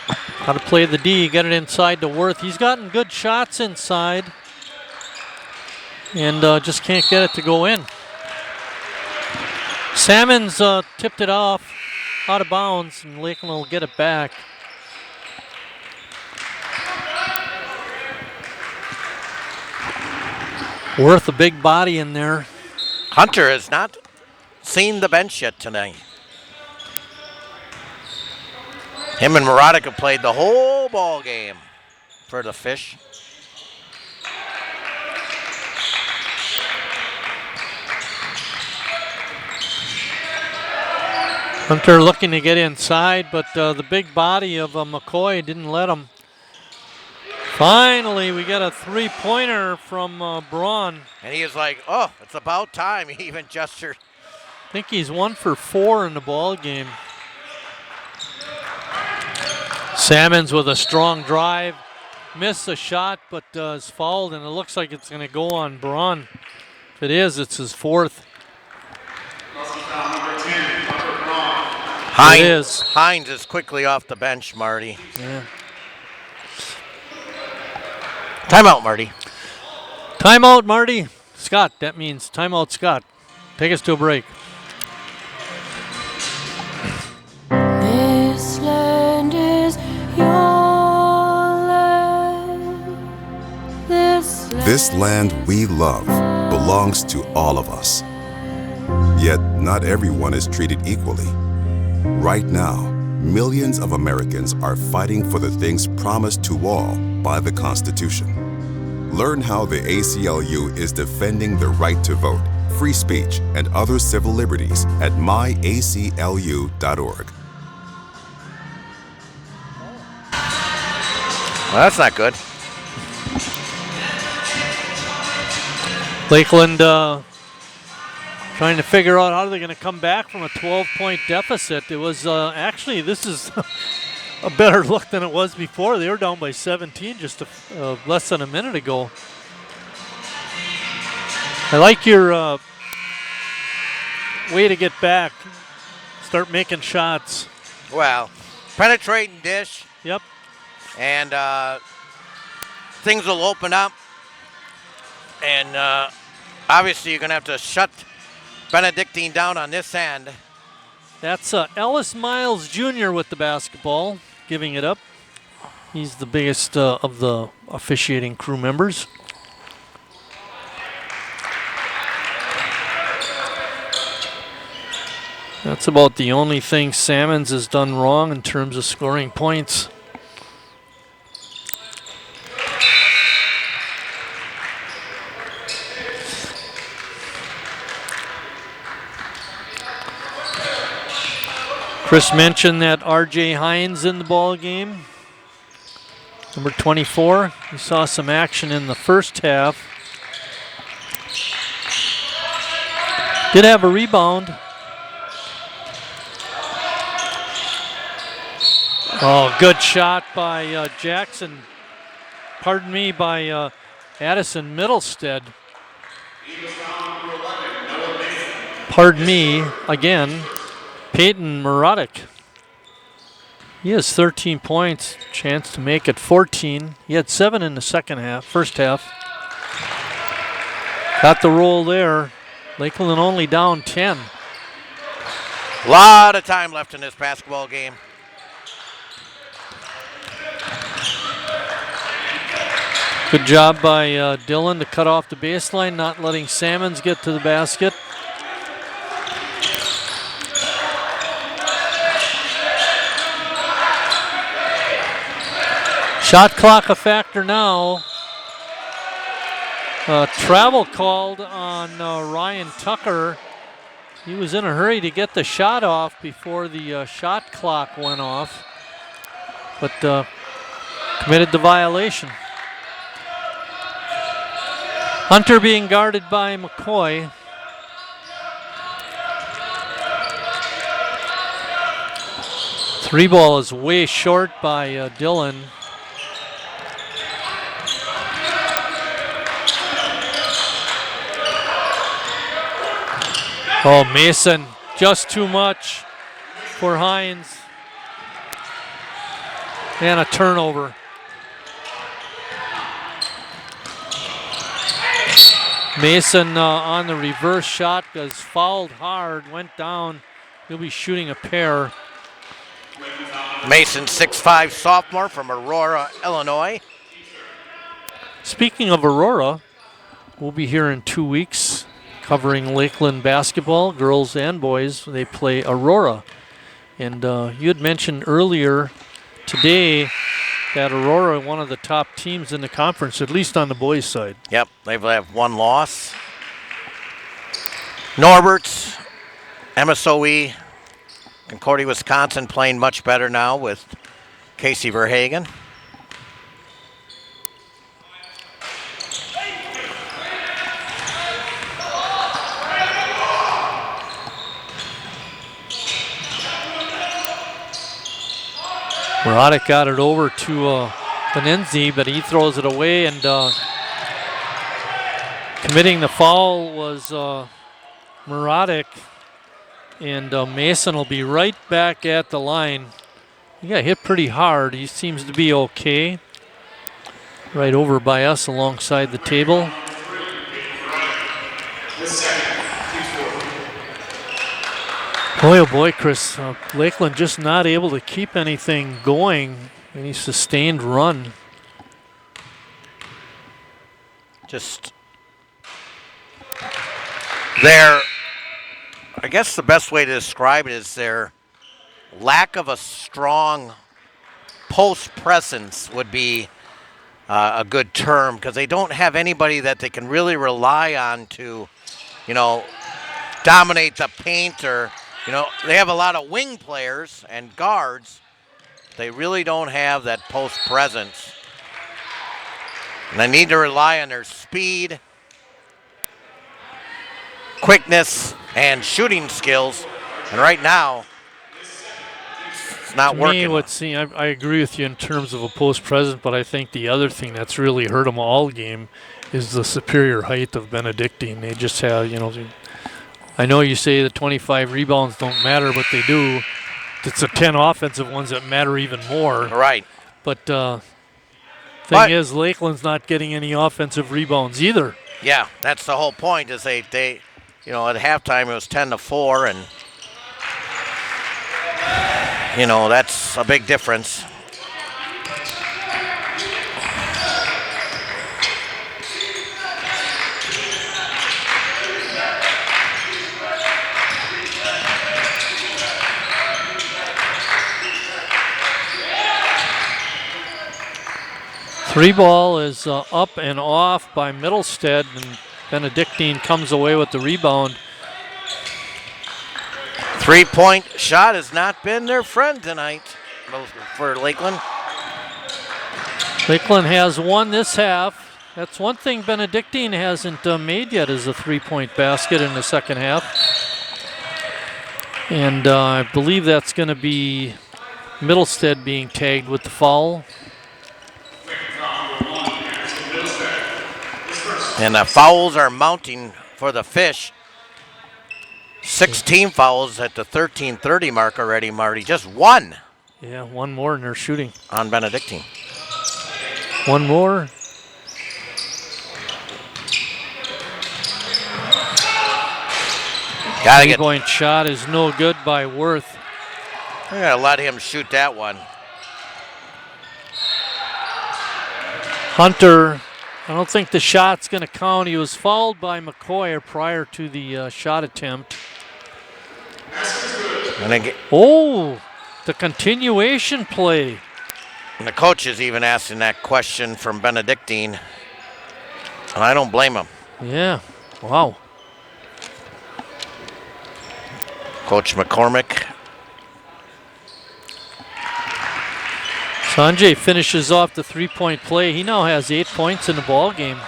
How to play the D, get it inside to Worth. He's gotten good shots inside and just can't get it to go in. Salmons tipped it off out of bounds, and Lakeland will get it back. Worth a big body in there. Hunter has not seen the bench yet tonight. Him and Morotic have played the whole ball game for the Fish. Hunter looking to get inside, but the big body of McCoy didn't let him. Finally, we get a three-pointer from Braun. And he is like, oh, it's about time. He even gestured. I think he's 1 for 4 in the ball game. Salmons with a strong drive. Missed the shot, but is fouled, and it looks like it's going to go on Braun. If it is, it's his 4th. Hines is quickly off the bench, Marty. Yeah. Timeout, Marty. Timeout, Marty. Scott, that means timeout, Scott. Take us to a break. This land is your land. This land we love belongs to all of us. Yet not everyone is treated equally. Right now, millions of Americans are fighting for the things promised to all by the Constitution. Learn how the ACLU is defending the right to vote, free speech, and other civil liberties at myaclu.org. Well, that's not good. Lakeland trying to figure out how they're going to come back from a 12-point deficit. It was actually, this is a better look than it was before. They were down by 17 just less than a minute ago. I like your way to get back. Start making shots. Well, penetrating dish. Yep. And things will open up. And obviously you're going to have to shut Benedictine down on this end. That's Ellis Miles Jr. with the basketball, giving it up. He's the biggest of the officiating crew members. That's about the only thing Salmons has done wrong in terms of scoring points. Chris mentioned that R.J. Hines in the ball game. Number 24. We saw some action in the first half. Did have a rebound. Oh, good shot by Jackson. Pardon me, by Addison Middlestead. Pardon me, again, Peyton Muradic. He has 13 points, chance to make it 14. He had 7 in the first half. Got the roll there. Lakeland only down 10. A lot of time left in this basketball game. Good job by Dylan to cut off the baseline, not letting Salmons get to the basket. Shot clock a factor now. Travel called on Ryan Tucker. He was in a hurry to get the shot off before the shot clock went off, but committed the violation. Hunter being guarded by McCoy. Three ball is way short by Dylan. Oh, Mason, just too much for Hines. And a turnover. Mason on the reverse shot was fouled hard, went down. He'll be shooting a pair. Mason, 6'5", sophomore from Aurora, Illinois. Speaking of Aurora, we'll be here in 2 weeks covering Lakeland basketball, girls and boys. They play Aurora. And you had mentioned earlier today that Aurora, one of the top teams in the conference, at least on the boys' side. Yep, they have one loss. Norbert's, MSOE, Concordia, Wisconsin playing much better now with Casey Verhagen. Muradic got it over to Benenzi, but he throws it away, and committing the foul was Muradic, and Mason will be right back at the line. He got hit pretty hard. He seems to be okay. Right over by us alongside the table. Boy, oh boy, Chris, Lakeland just not able to keep anything going, any sustained run. Just their, I guess the best way to describe it is their lack of a strong post presence would be a good term, because they don't have anybody that they can really rely on to, dominate the paint, or they have a lot of wing players and guards. They really don't have that post presence. And they need to rely on their speed, quickness, and shooting skills. And right now, it's not working. I agree with you in terms of a post present, but I think the other thing that's really hurt them all game is the superior height of Benedictine. They just have, I know you say the 25 rebounds don't matter, but they do. It's the 10 offensive ones that matter even more. Right. But thing is, Lakeland's not getting any offensive rebounds either. Yeah, that's the whole point. Is they at halftime it was 10-4, and that's a big difference. Three ball is up and off by Middlestead, and Benedictine comes away with the rebound. Three-point shot has not been their friend tonight for Lakeland. Lakeland has won this half. That's one thing Benedictine hasn't made yet, is a three-point basket in the second half. And I believe that's going to be Middlestead being tagged with the foul. And the fouls are mounting for the Fish. 16 fouls at the 13:30 mark already, Marty. Just one. Yeah, one more and they're shooting. On Benedictine. One more. Three-point shot is no good by Worth. I gotta let him shoot that one. Hunter, I don't think the shot's going to count. He was fouled by McCoy prior to the shot attempt. The continuation play. And the coach is even asking that question from Benedictine, and I don't blame him. Yeah, wow. Coach McCormick. Sanjay finishes off the three-point play. He now has 8 points in the ball game.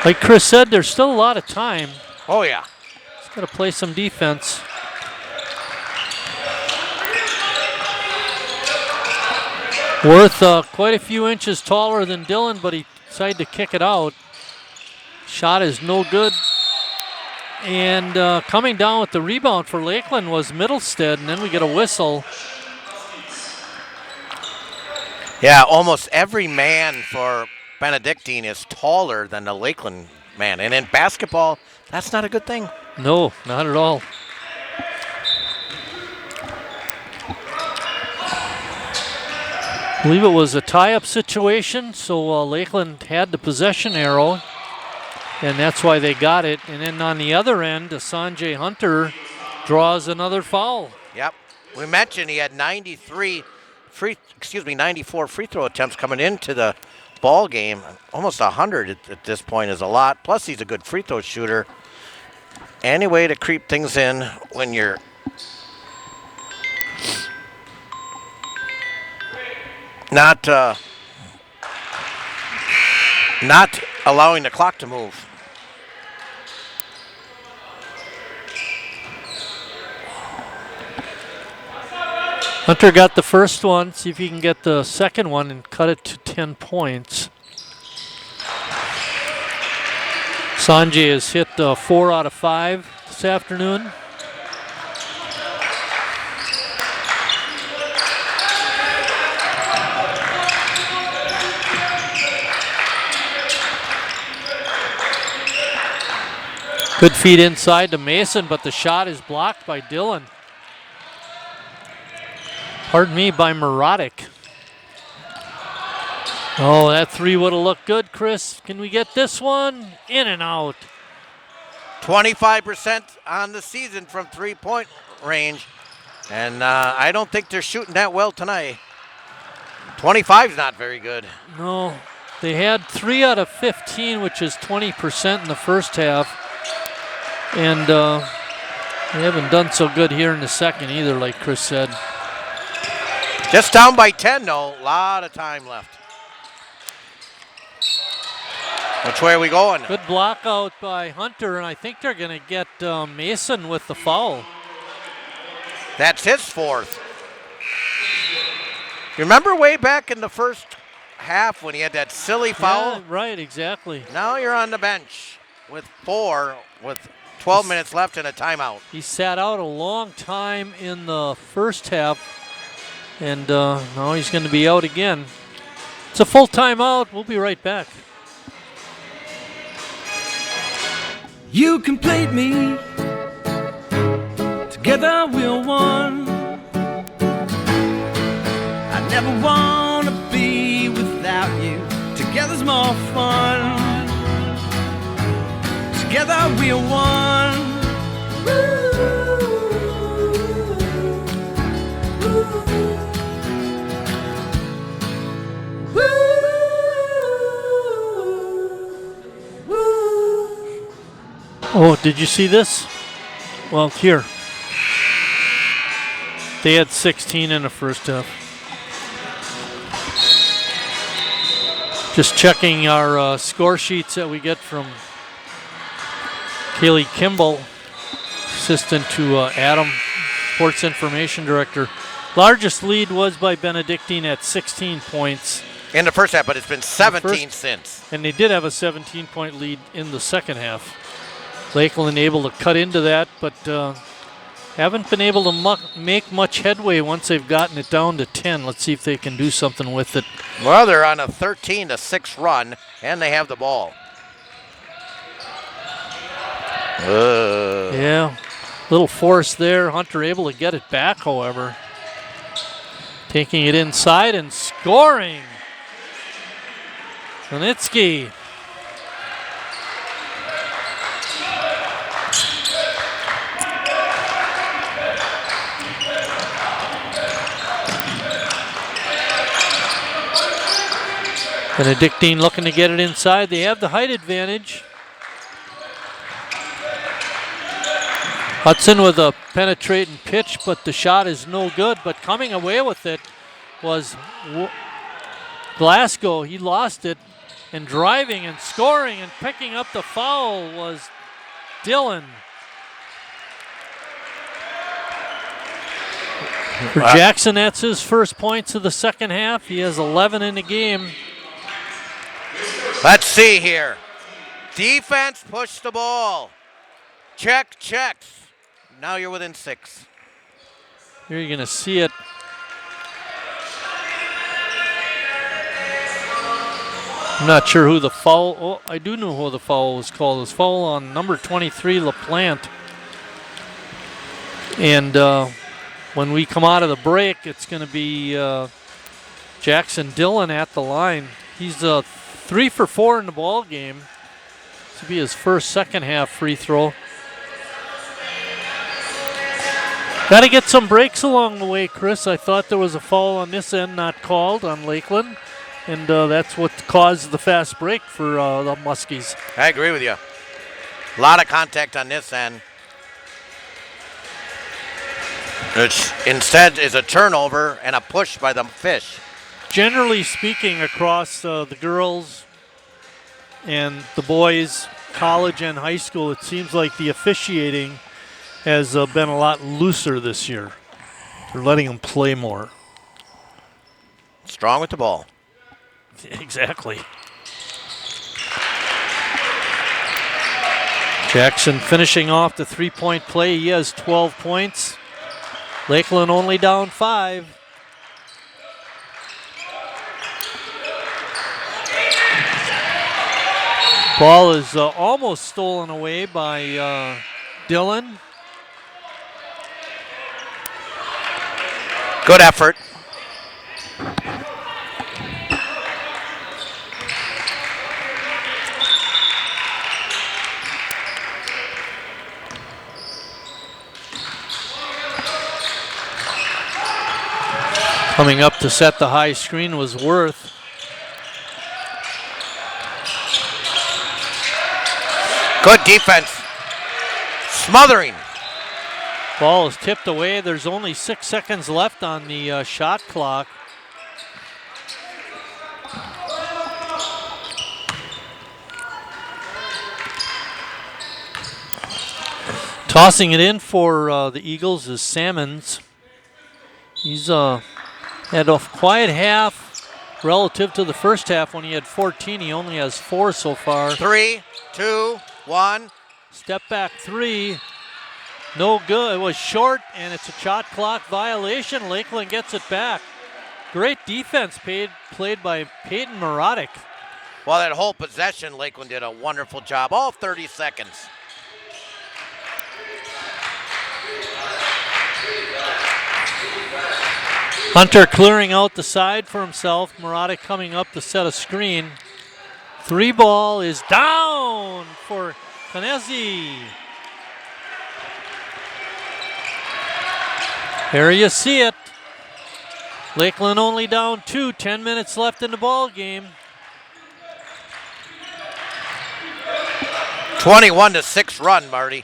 Like Chris said, there's still a lot of time. Oh, yeah. He's got to play some defense. Worth quite a few inches taller than Dylan, but he decided to kick it out. Shot is no good. And coming down with the rebound for Lakeland was Middlestead, and then we get a whistle. Yeah, almost every man for Benedictine is taller than the Lakeland man. And in basketball, that's not a good thing. No, not at all. I believe it was a tie-up situation, so Lakeland had the possession arrow. And that's why they got it. And then on the other end, Sanjay Hunter draws another foul. Yep. We mentioned he had 94 free throw attempts coming into the ball game. Almost 100 at this point is a lot. Plus, he's a good free throw shooter. Any way to creep things in when you're not allowing the clock to move. Hunter got the first one. See if he can get the second one and cut it to 10 points. Sanjay has hit 4 out of 5 this afternoon. Good feed inside to Mason, but the shot is blocked by Dylan. Pardon me, by Marotic. Oh, that three would have looked good, Chris. Can we get this one? In and out. 25% on the season from three-point range. And I don't think they're shooting that well tonight. 25 is not very good. No, they had 3 out of 15, which is 20% in the first half. And they haven't done so good here in the second either, like Chris said. Just down by 10, though. A lot of time left. Which way are we going? Good block out by Hunter, and I think they're going to get Mason with the foul. That's his fourth. Remember way back in the first half when he had that silly foul? Yeah, right, exactly. Now you're on the bench with 12 minutes left and a timeout. He sat out a long time in the first half, and now he's going to be out again. It's a full timeout. We'll be right back. You complete me. Together we're one. I never want to be without you. Together's more fun. Together we're one. Oh, did you see this? Well, here. They had 16 in the first half. Just checking our score sheets that we get from Kaylee Kimball, assistant to Adam, Sports Information Director. Largest lead was by Benedictine at 16 points. In the first half, but it's been 17 since. And they did have a 17-point lead in the second half. Lakeland able to cut into that, but haven't been able to make much headway once they've gotten it down to 10. Let's see if they can do something with it. Well, they're on a 13-6 run, and they have the ball. Yeah, little force there. Hunter able to get it back, however. Taking it inside and scoring. Zanitsky. Benedictine looking to get it inside. They have the height advantage. Hudson with a penetrating pitch, but the shot is no good. But coming away with it was Glasgow. He lost it, and driving and scoring and picking up the foul was Dillon. For Jackson, that's his first points of the second half. He has 11 in the game. Let's see here. Defense push the ball. Checks. Now you're within 6. Here you're going to see it. I'm not sure who the foul. Oh, I do know who the foul was called. It was foul on number 23, LaPlante. And when we come out of the break, it's going to be Jackson Dillon at the line. He's 3 for 4 in the ball game. This will be his first second half free throw. Got to get some breaks along the way, Chris. I thought there was a foul on this end not called on Lakeland, and that's what caused the fast break for the Muskies. I agree with you. A lot of contact on this end. Which instead is a turnover and a push by the Fish. Generally speaking, across the girls and the boys, college and high school, it seems like the officiating has been a lot looser this year. They're letting them play more. Strong with the ball. Exactly. Jackson finishing off the three-point play. He has 12 points. Lakeland only down 5. Ball is almost stolen away by Dillon. Good effort. Coming up to set the high screen was Worth. Good defense. Smothering. Ball is tipped away. There's only 6 seconds left on the shot clock. Tossing it in for the Eagles is Salmons. He's had a quiet half relative to the first half when he had 14. He only has 4 so far. 3, 2, 1. Step back 3. No good. It was short, and it's a shot clock violation. Lakeland gets it back. Great defense played by Peyton Marotic. Well, that whole possession, Lakeland did a wonderful job. All 30 seconds. Hunter clearing out the side for himself. Marotic coming up to set a screen. 3 ball is down for Knezzi. There you see it. Lakeland only down 2, 10 minutes left in the ball game. 21-6 run, Marty.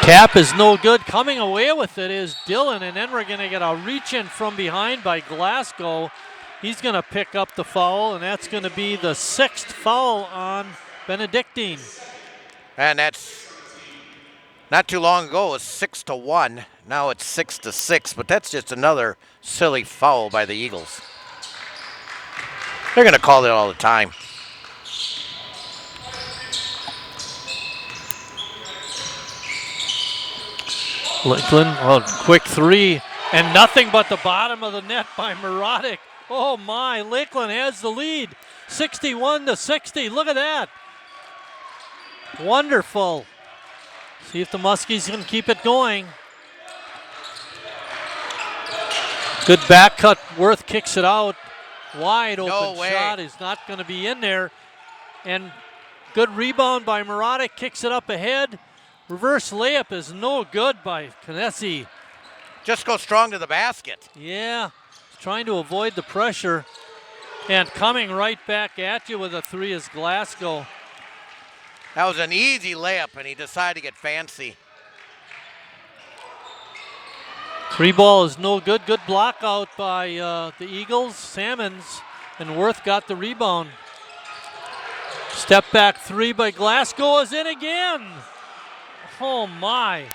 Tap is no good. Coming away with it is Dillon, and then we're going to get a reach in from behind by Glasgow. He's going to pick up the foul, and that's going to be the 6th foul on Benedictine. And that's not too long ago, it was 6-1. Now it's 6-6, but that's just another silly foul by the Eagles. They're going to call it all the time. Lakeland, quick 3, and nothing but the bottom of the net by Marotic. Oh my, Lakeland has the lead, 61-60. Look at that. Wonderful. See if the Muskies can keep it going. Good back cut. Worth kicks it out. Wide open shot is not going to be in there. And good rebound by Marotic. Kicks it up ahead. Reverse layup is no good by Knezzi. Just go strong to the basket. Yeah, trying to avoid the pressure. And coming right back at you with a 3 is Glasgow. That was an easy layup, and he decided to get fancy. 3 ball is no good. Good block out by the Eagles. Salmons, and Worth got the rebound. Step back 3 by Glasgow is in again. Oh my.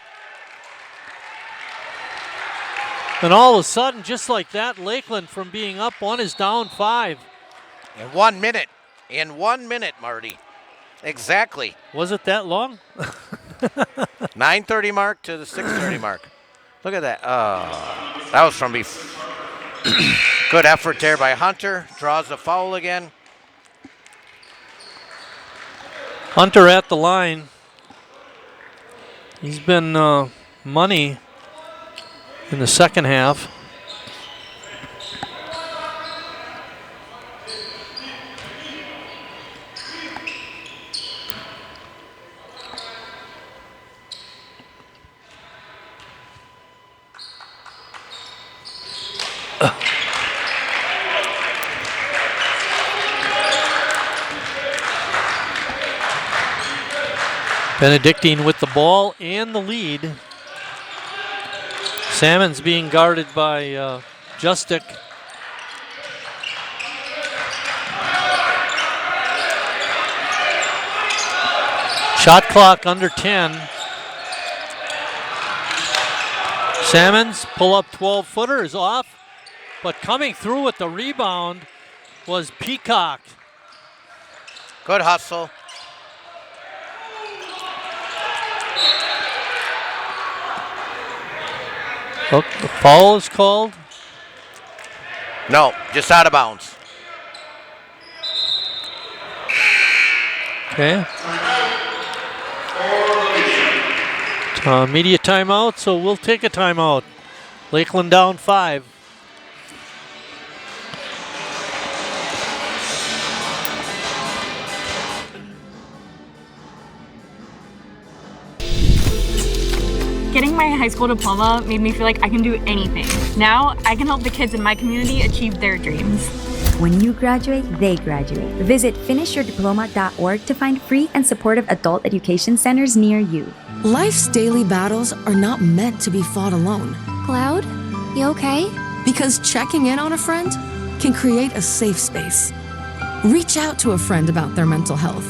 And all of a sudden, just like that, Lakeland from being up 1 is down 5. In 1 minute. In 1 minute, Marty. Exactly. Was it that long? 9:30 mark to the 6:30 mark. Look at that. That was from good effort there by Hunter. Draws the foul again. Hunter at the line. He's been money in the second half. Benedictine with the ball and the lead. Salmon's being guarded by Justic. Shot clock under 10. Salmon's pull-up 12-footer is off, but coming through with the rebound was Peacock. Good hustle. Oh, the foul is called? No, just out of bounds. Okay. Media timeout, so we'll take a timeout. Lakeland down 5. Getting my high school diploma made me feel like I can do anything. Now I can help the kids in my community achieve their dreams. When you graduate, they graduate. Visit finishyourdiploma.org to find free and supportive adult education centers near you. Life's daily battles are not meant to be fought alone. Cloud, you okay? Because checking in on a friend can create a safe space. Reach out to a friend about their mental health.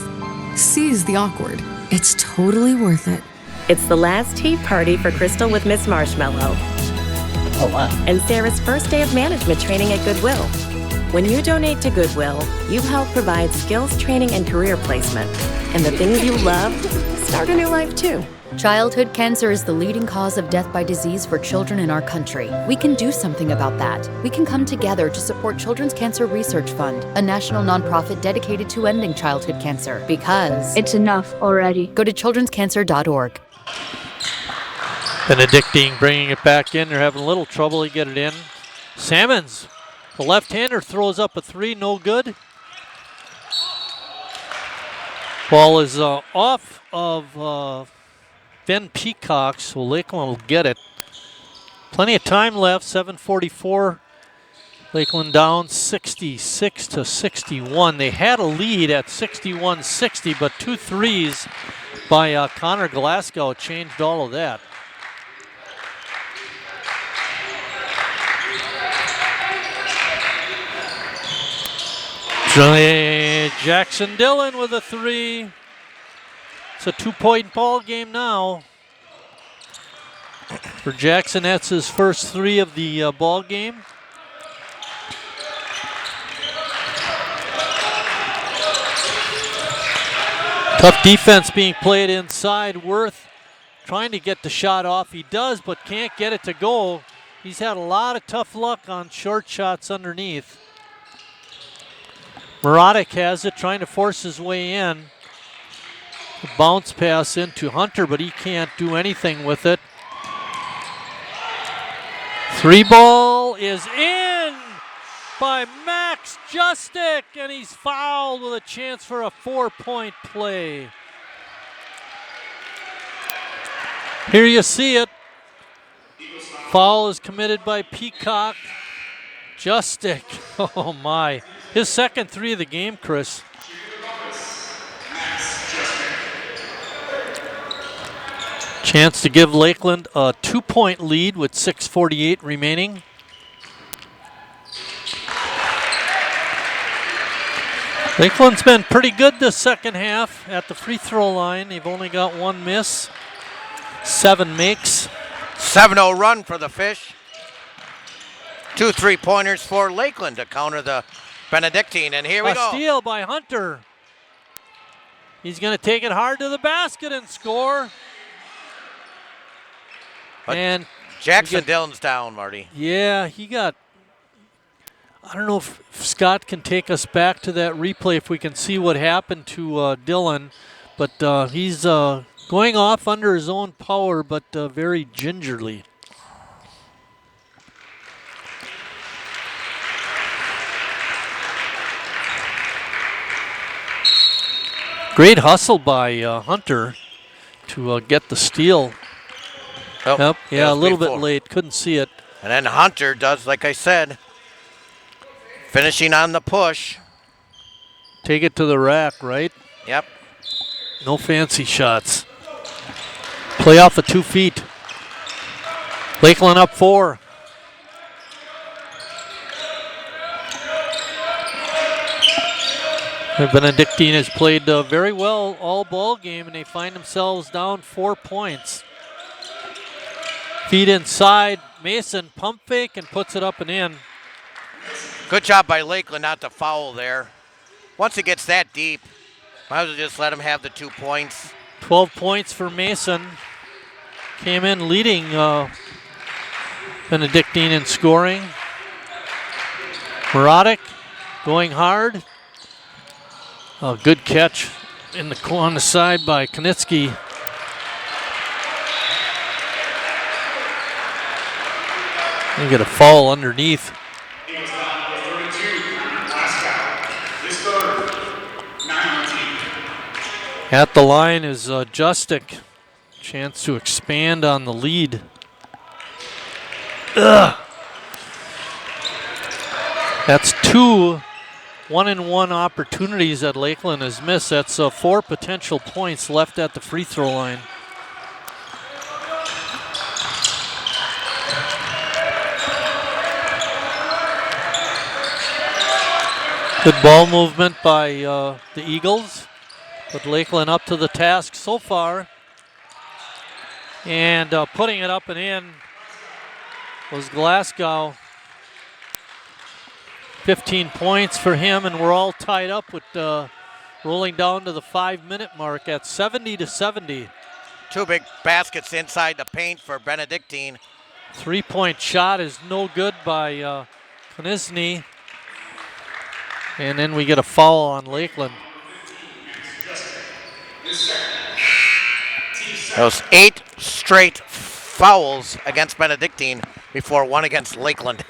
Seize the awkward. It's totally worth it. It's the last tea party for Crystal with Miss Marshmallow. Oh, wow. And Sarah's first day of management training at Goodwill. When you donate to Goodwill, you help provide skills training and career placement. And the things you love start a new life too. Childhood cancer is the leading cause of death by disease for children in our country. We can do something about that. We can come together to support Children's Cancer Research Fund, a national nonprofit dedicated to ending childhood cancer. Because It's enough already. go to childrenscancer.org. Benedictine bringing it back in. They're having a little trouble to get it in. Salmons, the left-hander, throws up a three, no good. Ball is off of Ben Peacock, so Lakeland will get it. Plenty of time left, 7:44. Lakeland down 66-61. They had a lead at 61-60, but 2 threes by Connor Glasgow changed all of that. Jackson Dillon with a three. It's a 2-point ball game now. For Jackson, that's his first three of the ball game. Tough defense being played inside. Worth trying to get the shot off. He does, but can't get it to go. He's had a lot of tough luck on short shots underneath. Muradic has it, trying to force his way in. A bounce pass into Hunter, but he can't do anything with it. Three ball is in by Max Justic, and he's fouled with a chance for a 4-point play. Here you see it. Foul is committed by Peacock. Justic, oh my. His second three of the game, Chris. Chance to give Lakeland a 2-point lead with 6:48 remaining. Lakeland's been pretty good this second half at the free throw line. They've only got 1 miss, 7 makes. 7-0 run for the Fish. 2 3-pointers for Lakeland to counter the Benedictine, and here we go. A steal by Hunter. He's going to take it hard to the basket and score. But and Jackson Dillon's down, Marty. Yeah, he got, I don't know if Scott can take us back to that replay if we can see what happened to Dillon, but he's going off under his own power, but very gingerly. Great hustle by Hunter to get the steal. Oh, yep. Yeah, a little bit late. Couldn't see it. And then Hunter does, like I said, finishing on the push. Take it to the rack, right? Yep. No fancy shots. Play off the 2 feet. Lakeland up 4. Benedictine has played very well all ball game, and they find themselves down 4 points. Feed inside, Mason pump fake and puts it up and in. Good job by Lakeland not to foul there. Once it gets that deep, might as well just let him have the 2 points. 12 points for Mason. Came in leading Benedictine in scoring. Muradic going hard. A good catch on the side by Knitsky. You get a foul underneath. At the line is Justic. Chance to expand on the lead. Ugh. That's 2 1-and-1 opportunities that Lakeland has missed. That's 4 potential points left at the free throw line. Good ball movement by the Eagles, but Lakeland up to the task so far. And putting it up and in was Glasgow. 15 points for him, and we're all tied up with rolling down to the 5-minute mark at 70-70. 2 big baskets inside the paint for Benedictine. 3-point shot is no good by Knisny. And then we get a foul on Lakeland. Those 8 straight fouls against Benedictine before 1 against Lakeland.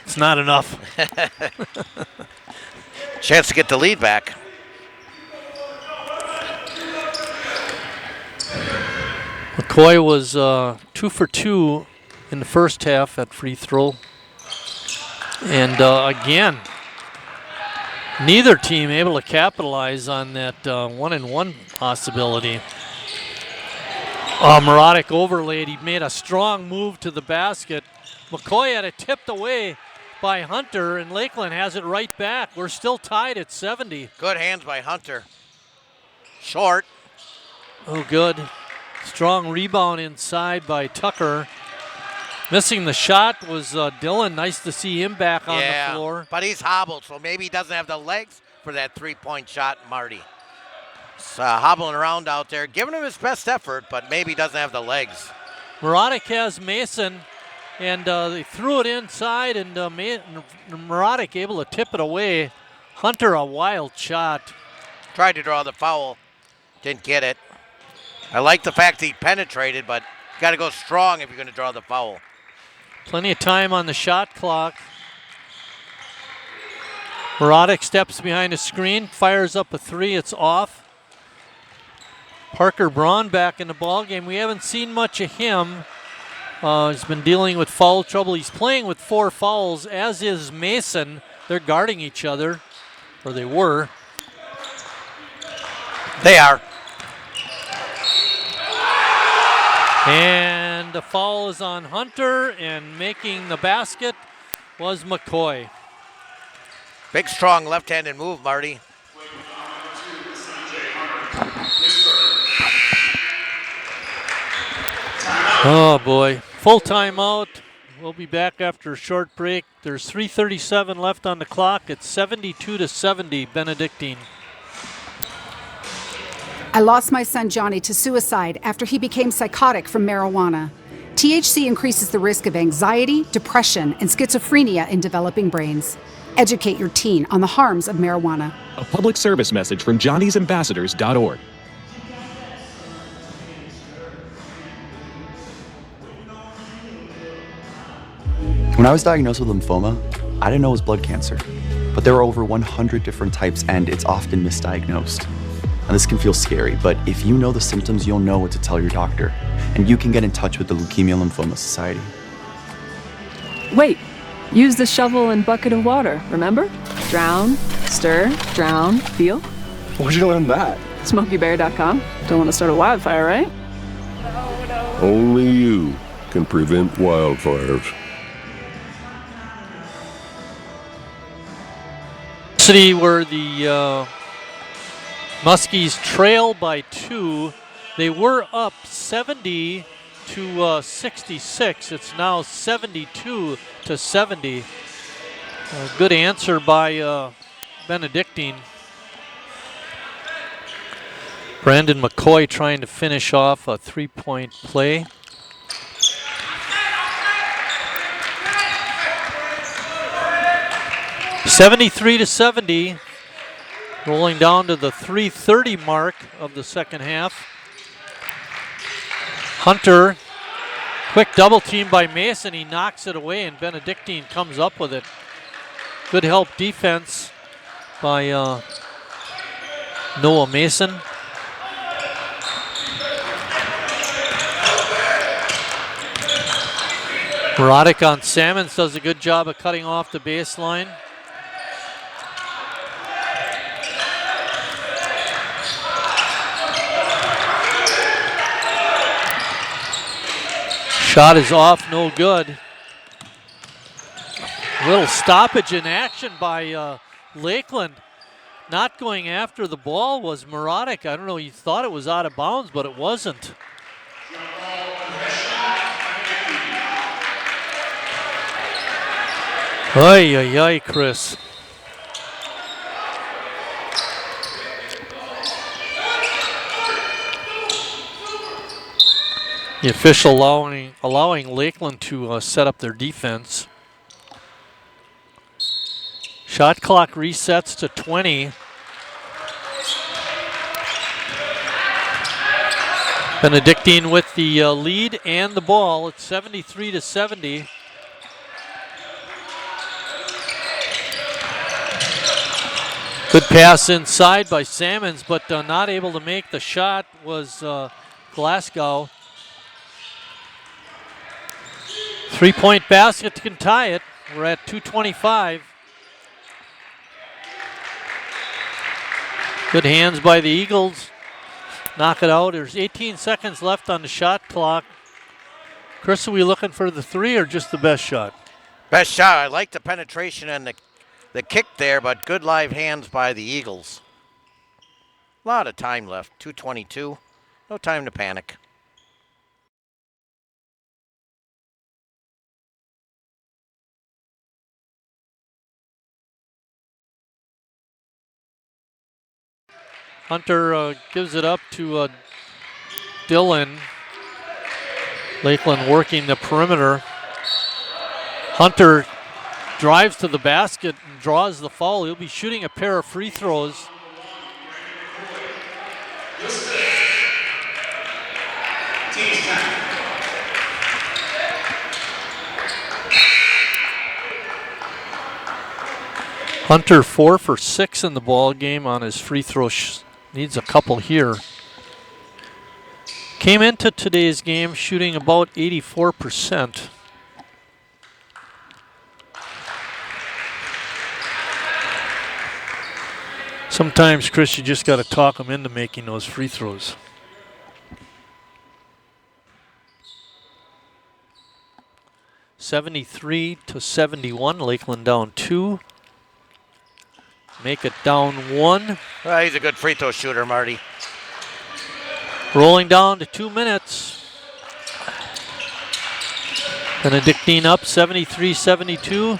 It's not enough. Chance to get the lead back. McCoy was 2 for 2 in the first half at free throw. And again, neither team able to capitalize on that 1-and-1 possibility. Morotic overlaid. He made a strong move to the basket. McCoy had it tipped away by Hunter, and Lakeland has it right back. We're still tied at 70. Good hands by Hunter. Short. Oh, good. Strong rebound inside by Tucker. Missing the shot was Dillon. Nice to see him back on the floor. But he's hobbled, so maybe he doesn't have the legs for that 3-point shot, Marty. He's hobbling around out there, giving him his best effort, but maybe doesn't have the legs. Morotic has Mason, and they threw it inside, and Morotic able to tip it away. Hunter, a wild shot. Tried to draw the foul, didn't get it. I like the fact he penetrated, but you got to go strong if you're going to draw the foul. Plenty of time on the shot clock. Morotic steps behind a screen, fires up a 3, it's off. Parker Braun back in the ball game. We haven't seen much of him. He's been dealing with foul trouble. He's playing with 4 fouls, as is Mason. They're guarding each other, or they were. They are. And the foul is on Hunter, and making the basket was McCoy. Big, strong left-handed move, Marty. Oh, boy. Full timeout. We'll be back after a short break. There's 3:37 left on the clock. It's 72-70, Benedictine. I lost my son Johnny to suicide after he became psychotic from marijuana. THC increases the risk of anxiety, depression, and schizophrenia in developing brains. Educate your teen on the harms of marijuana. A public service message from johnny'sambassadors.org. When I was diagnosed with lymphoma, I didn't know it was blood cancer. But there are over 100 different types, and it's often misdiagnosed. Now, this can feel scary, but if you know the symptoms, you'll know what to tell your doctor. And you can get in touch with the Leukemia Lymphoma Society. Wait, use the shovel and bucket of water, remember? Drown, stir, drown, feel. Where'd you learn that? SmokeyBear.com. Don't want to start a wildfire, right? Only you can prevent wildfires. City where the Muskies trail by 2. They were up 70-66. It's now 72-70. Good answer by Benedictine. Brandon McCoy trying to finish off a 3-point play. (73-70). Rolling down to the 3:30 mark of the second half. Hunter, quick double team by Mason. He knocks it away, and Benedictine comes up with it. Good help defense by Noah Mason. Morotic on Salmons does a good job of cutting off the baseline. Shot is off, no good. A little stoppage in action by Lakeland. Not going after the ball was Muradek. I don't know, you thought it was out of bounds, but it wasn't. Ay, ay, ay, Chris. The official allowing Lakeland to set up their defense. Shot clock resets to 20. Benedictine with the lead and the ball. It's 73-70. Good pass inside by Salmons, but not able to make the shot was Glasgow. 3-point basket can tie it. We're at 2:25. Good hands by the Eagles. Knock it out. There's 18 seconds left on the shot clock. Chris, are we looking for the three or just the best shot? Best shot. I like the penetration and the kick there, but good live hands by the Eagles. A lot of time left. 2:22. No time to panic. Hunter gives it up to Dillon. Lakeland working the perimeter. Hunter drives to the basket and draws the foul. He'll be shooting a pair of free throws. Hunter 4 for 6 in the ball game on his free throw. Needs a couple here. Came into today's game shooting about 84%. Sometimes, Chris, you just got to talk them into making those free throws. (73-71). Lakeland down 2. Make it down 1. Well, he's a good free throw shooter, Marty. Rolling down to 2 minutes. Benedictine up 73-72.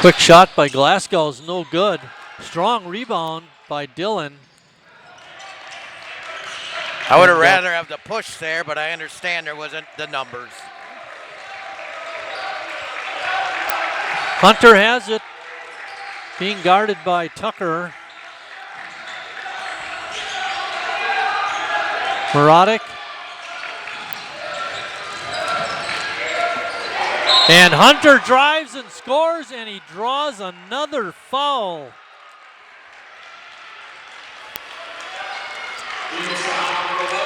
Quick shot by Glasgow is no good. Strong rebound by Dillon. I would have rather have the push there, but I understand there wasn't the numbers. Hunter has it, being guarded by Tucker. Muradek. And Hunter drives and scores, and he draws another foul.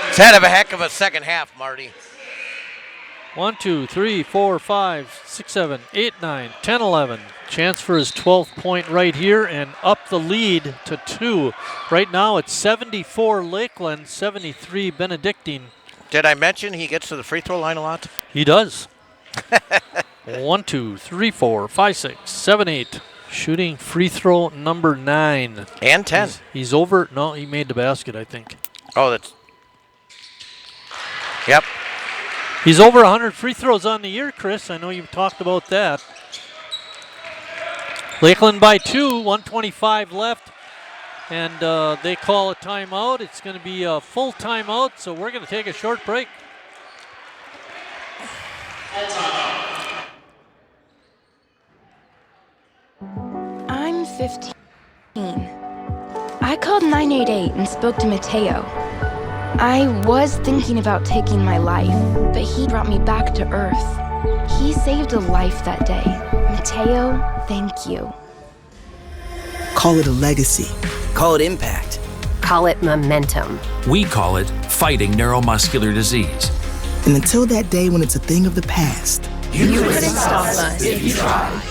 He's had a heck of a second half, Marty. 1, 2, 3, 4, 5, 6, 7, 8, 9, 10, 11. Chance for his 12th point right here and up the lead to 2. Right now it's 74 Lakeland, 73 Benedictine. Did I mention he gets to the free throw line a lot? He does. 1, 2, 3, 4, 5, 6, 7, 8. Shooting free throw number 9. And 10. He's over. No, he made the basket, I think. Oh, that's. Yep. He's over 100 free throws on the year, Chris. I know you've talked about that. Lakeland by 2, 1:25 left. And they call a timeout. It's going to be a full timeout, so we're going to take a short break. I'm 15. I called 988 and spoke to Mateo. I was thinking about taking my life, but he brought me back to Earth. He saved a life that day. Mateo, thank you. Call it a legacy. Call it impact. Call it momentum. We call it fighting neuromuscular disease. And until that day when it's a thing of the past, you couldn't stop us if you tried.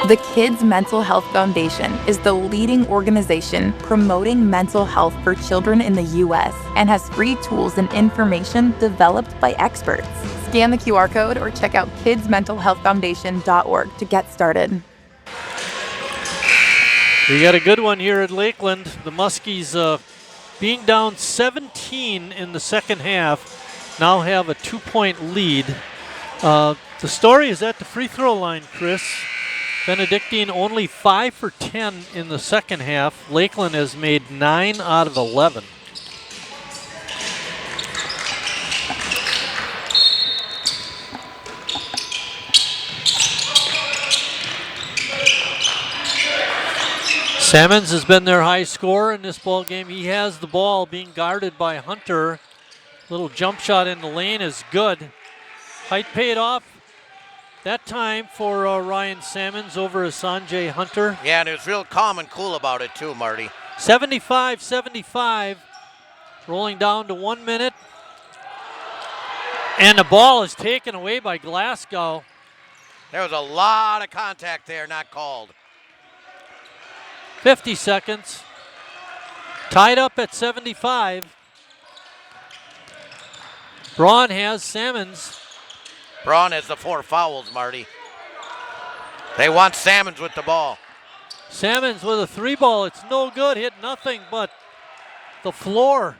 The Kids Mental Health Foundation is the leading organization promoting mental health for children in the U.S. and has free tools and information developed by experts. Scan the QR code or check out kidsmentalhealthfoundation.org to get started. We got a good one here at Lakeland. The Muskies, being down 17 in the second half, now have a 2-point lead. The story is at the free throw line, Chris. Benedictine only 5 for 10 in the second half. Lakeland has made 9 out of 11. Salmons has been their high scorer in this ball game. He has the ball being guarded by Hunter. Little jump shot in the lane is good. Height paid off that time for Ryan Salmons over Sanjay Hunter. Yeah, and it was real calm and cool about it too, Marty. 75-75, rolling down to 1 minute. And the ball is taken away by Glasgow. There was a lot of contact there, not called. 50 seconds. Tied up at 75. Braun has Salmons. Braun has the 4 fouls, Marty. They want Salmons with the ball. Salmons with a 3 ball. It's no good. Hit nothing but the floor.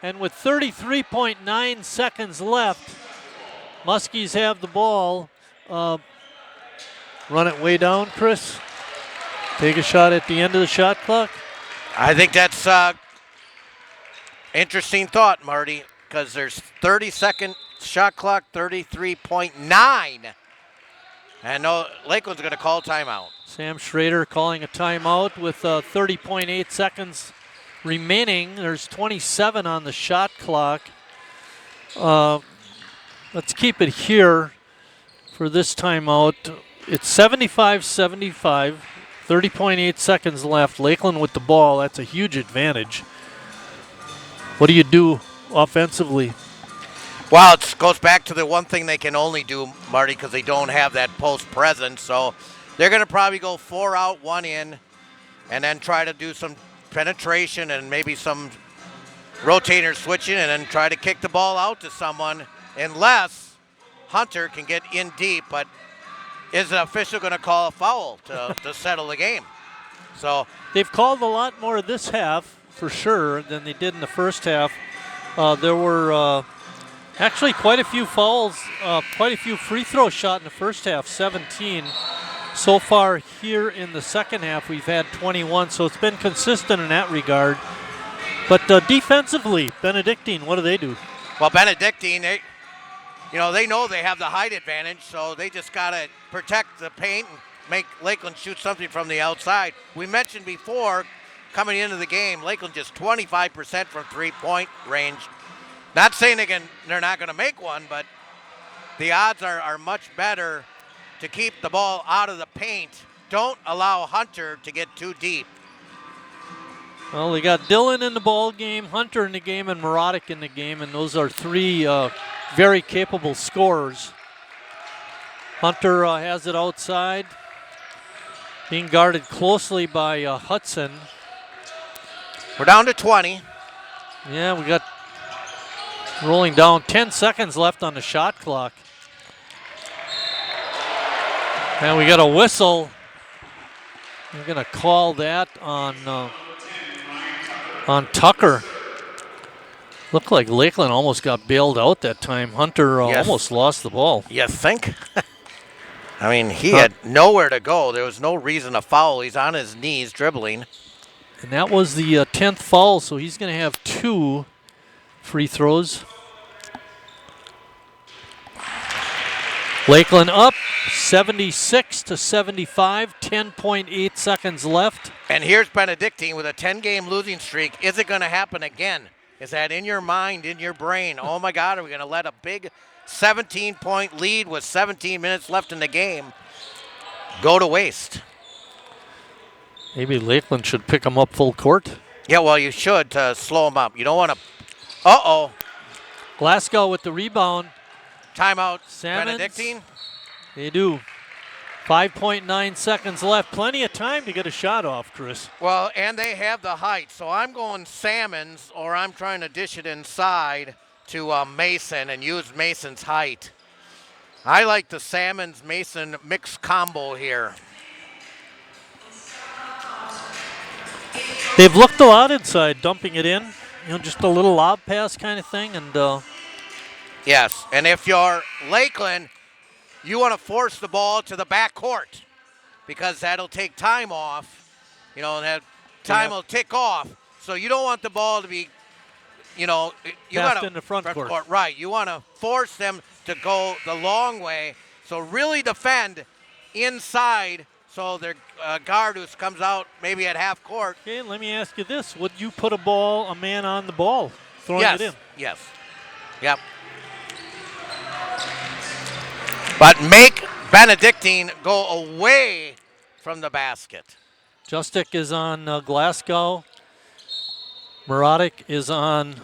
And with 33.9 seconds left, Muskies have the ball. Run it way down, Chris. Take a shot at the end of the shot clock. I think that's interesting thought, Marty, because there's 30-second shot clock, 33.9. And no, Lakeland's going to call timeout. Sam Schrader calling a timeout with 30.8 seconds remaining. There's 27 on the shot clock. Let's keep it here for this timeout. It's 75-75. 30.8 seconds left. Lakeland with the ball. That's a huge advantage. What do you do offensively? Well, it goes back to the one thing they can only do, Marty, because they don't have that post presence. So they're going to probably go 4 out, 1 in, and then try to do some penetration and maybe some rotator switching and then try to kick the ball out to someone unless Hunter can get in deep. But is the official going to call a foul to settle the game? So they've called a lot more this half for sure than they did in the first half. There were actually quite a few fouls, quite a few free throw shot in the first half, 17. So far here in the second half, we've had 21, so it's been consistent in that regard. But defensively, Benedictine, what do they do? Well, Benedictine, they know they have the height advantage, so they just got to protect the paint and make Lakeland shoot something from the outside. We mentioned before, coming into the game, Lakeland just 25% from three-point range. Not saying they're not going to make one, but the odds are much better to keep the ball out of the paint. Don't allow Hunter to get too deep. Well, they got Dillon in the ball game, Hunter in the game, and Morotic in the game, and those are 3 very capable scorers. Hunter has it outside, being guarded closely by Hudson. We're down to 20. Yeah, we got rolling down, 10 seconds left on the shot clock. And we got a whistle. We're going to call that on Tucker. Looked like Lakeland almost got bailed out that time. Hunter almost lost the ball. You think? I mean, he had nowhere to go. There was no reason to foul. He's on his knees dribbling. And that was the 10th foul, so he's going to have 2 free throws. Lakeland up 76-75, 10.8 seconds left. And here's Benedictine with a 10-game losing streak. Is it going to happen again? Is that in your mind, in your brain? Oh, my God, are we going to let a big 17-point lead with 17 minutes left in the game go to waste? Maybe Lakeland should pick them up full court. Yeah, well, you should to slow them up. You don't want to. Uh-oh. Glasgow with the rebound. Timeout, Salmons. Benedictine. They do. 5.9 seconds left. Plenty of time to get a shot off, Chris. Well, and they have the height. So I'm going Salmons, or I'm trying to dish it inside to Mason and use Mason's height. I like the Salmons-Mason mixed combo here. They've looked a lot inside, dumping it in. Just a little lob pass kind of thing. And yes, and if you're Lakeland, you want to force the ball to the back court because that'll take time off. And that time will tick off. So you don't want the ball to be, you got to in the front court. Right. You want to force them to go the long way. So really defend inside so their guard who comes out maybe at half court. Okay, let me ask you this. Would you put a man on the ball, throwing it in? Yes. Yep. But make Benedictine go away from the basket. Justic is on Glasgow. Muradic is on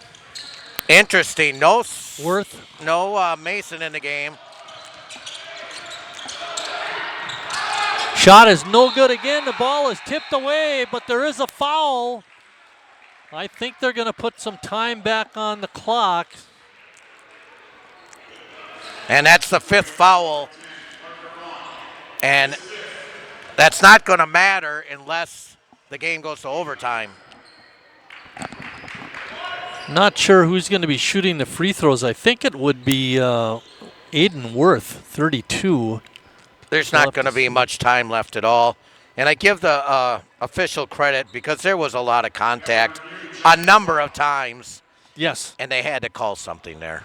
Interesting. No Worth. No Mason in the game. Shot is no good again. The ball is tipped away, but there is a foul. I think they're going to put some time back on the clock. And that's the 5th foul. And that's not going to matter unless the game goes to overtime. Not sure who's going to be shooting the free throws. I think it would be Aiden Worth, 32. There's not going to be much time left at all. And I give the official credit because there was a lot of contact a number of times. Yes. And they had to call something there.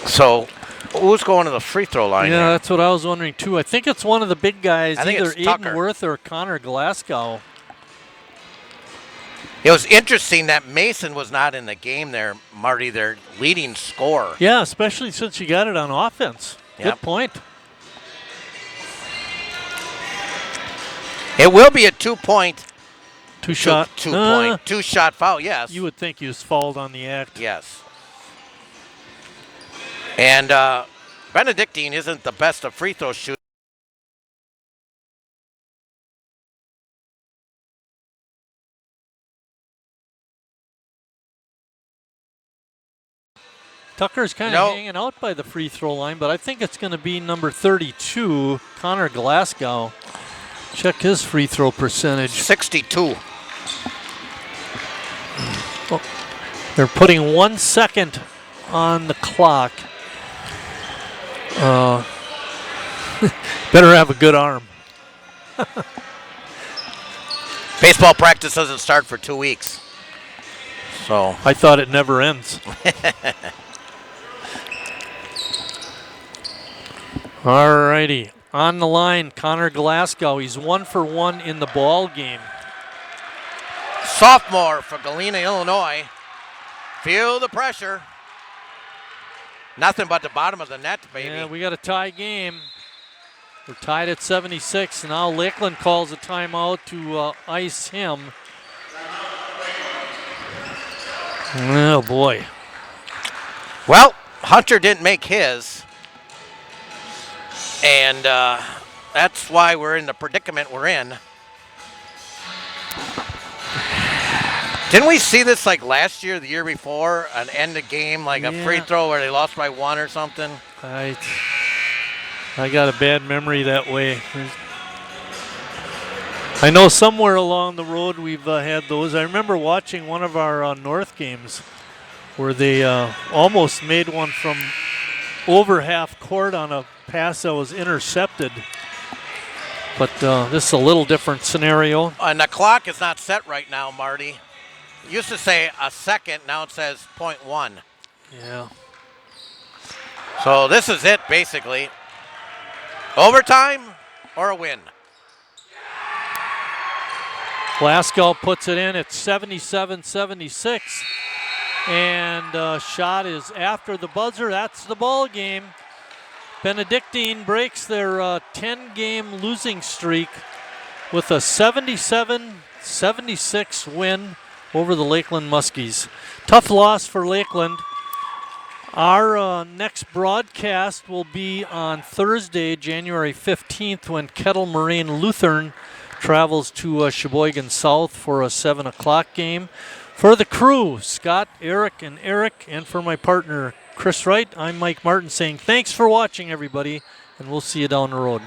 So who's going to the free throw line? Yeah, that's what I was wondering too. I think it's one of the big guys, I think either it's Tucker. Aiden Worth or Connor Glasgow. It was interesting that Mason was not in the game there, Marty, their leading scorer. Yeah, especially since you got it on offense. Yep. Good point. It will be a 2-point. Two-shot. Two-shot foul, yes. You would think he was fouled on the act. Yes. And Benedictine isn't the best of free throw shooters. Tucker's kind of hanging out by the free throw line, but I think it's going to be number 32, Connor Glasgow. Check his free throw percentage. 62. Oh, they're putting 1 second on the clock. Better have a good arm. Baseball practice doesn't start for 2 weeks. So I thought it never ends. All righty. On the line, Connor Glasgow. He's 1 for 1 in the ball game. Sophomore for Galena, Illinois. Feel the pressure. Nothing but the bottom of the net, baby. Yeah, we got a tie game. We're tied at 76. Now Lakeland calls a timeout to ice him. Oh, boy. Well, Hunter didn't make his. And that's why we're in the predicament we're in. Didn't we see this like last year, the year before, an end of game, like a free throw where they lost by 1 or something? I got a bad memory that way. I know somewhere along the road we've had those. I remember watching one of our North games where they almost made one from over half court on a pass that was intercepted. But this is a little different scenario. And the clock is not set right now, Marty. It used to say a second, now it says 0.1. Yeah. So this is it, basically. Overtime or a win? Glasgow puts it in at 77-76. And shot is after the buzzer. That's the ball game. Benedictine breaks their 10-game losing streak with a 77-76 win over the Lakeland Muskies. Tough loss for Lakeland. Our next broadcast will be on Thursday, January 15th, when Kettle Moraine Lutheran travels to Sheboygan South for a 7 o'clock game. For the crew, Scott, Eric, and for my partner, Chris Wright, I'm Mike Martin saying thanks for watching, everybody, and we'll see you down the road.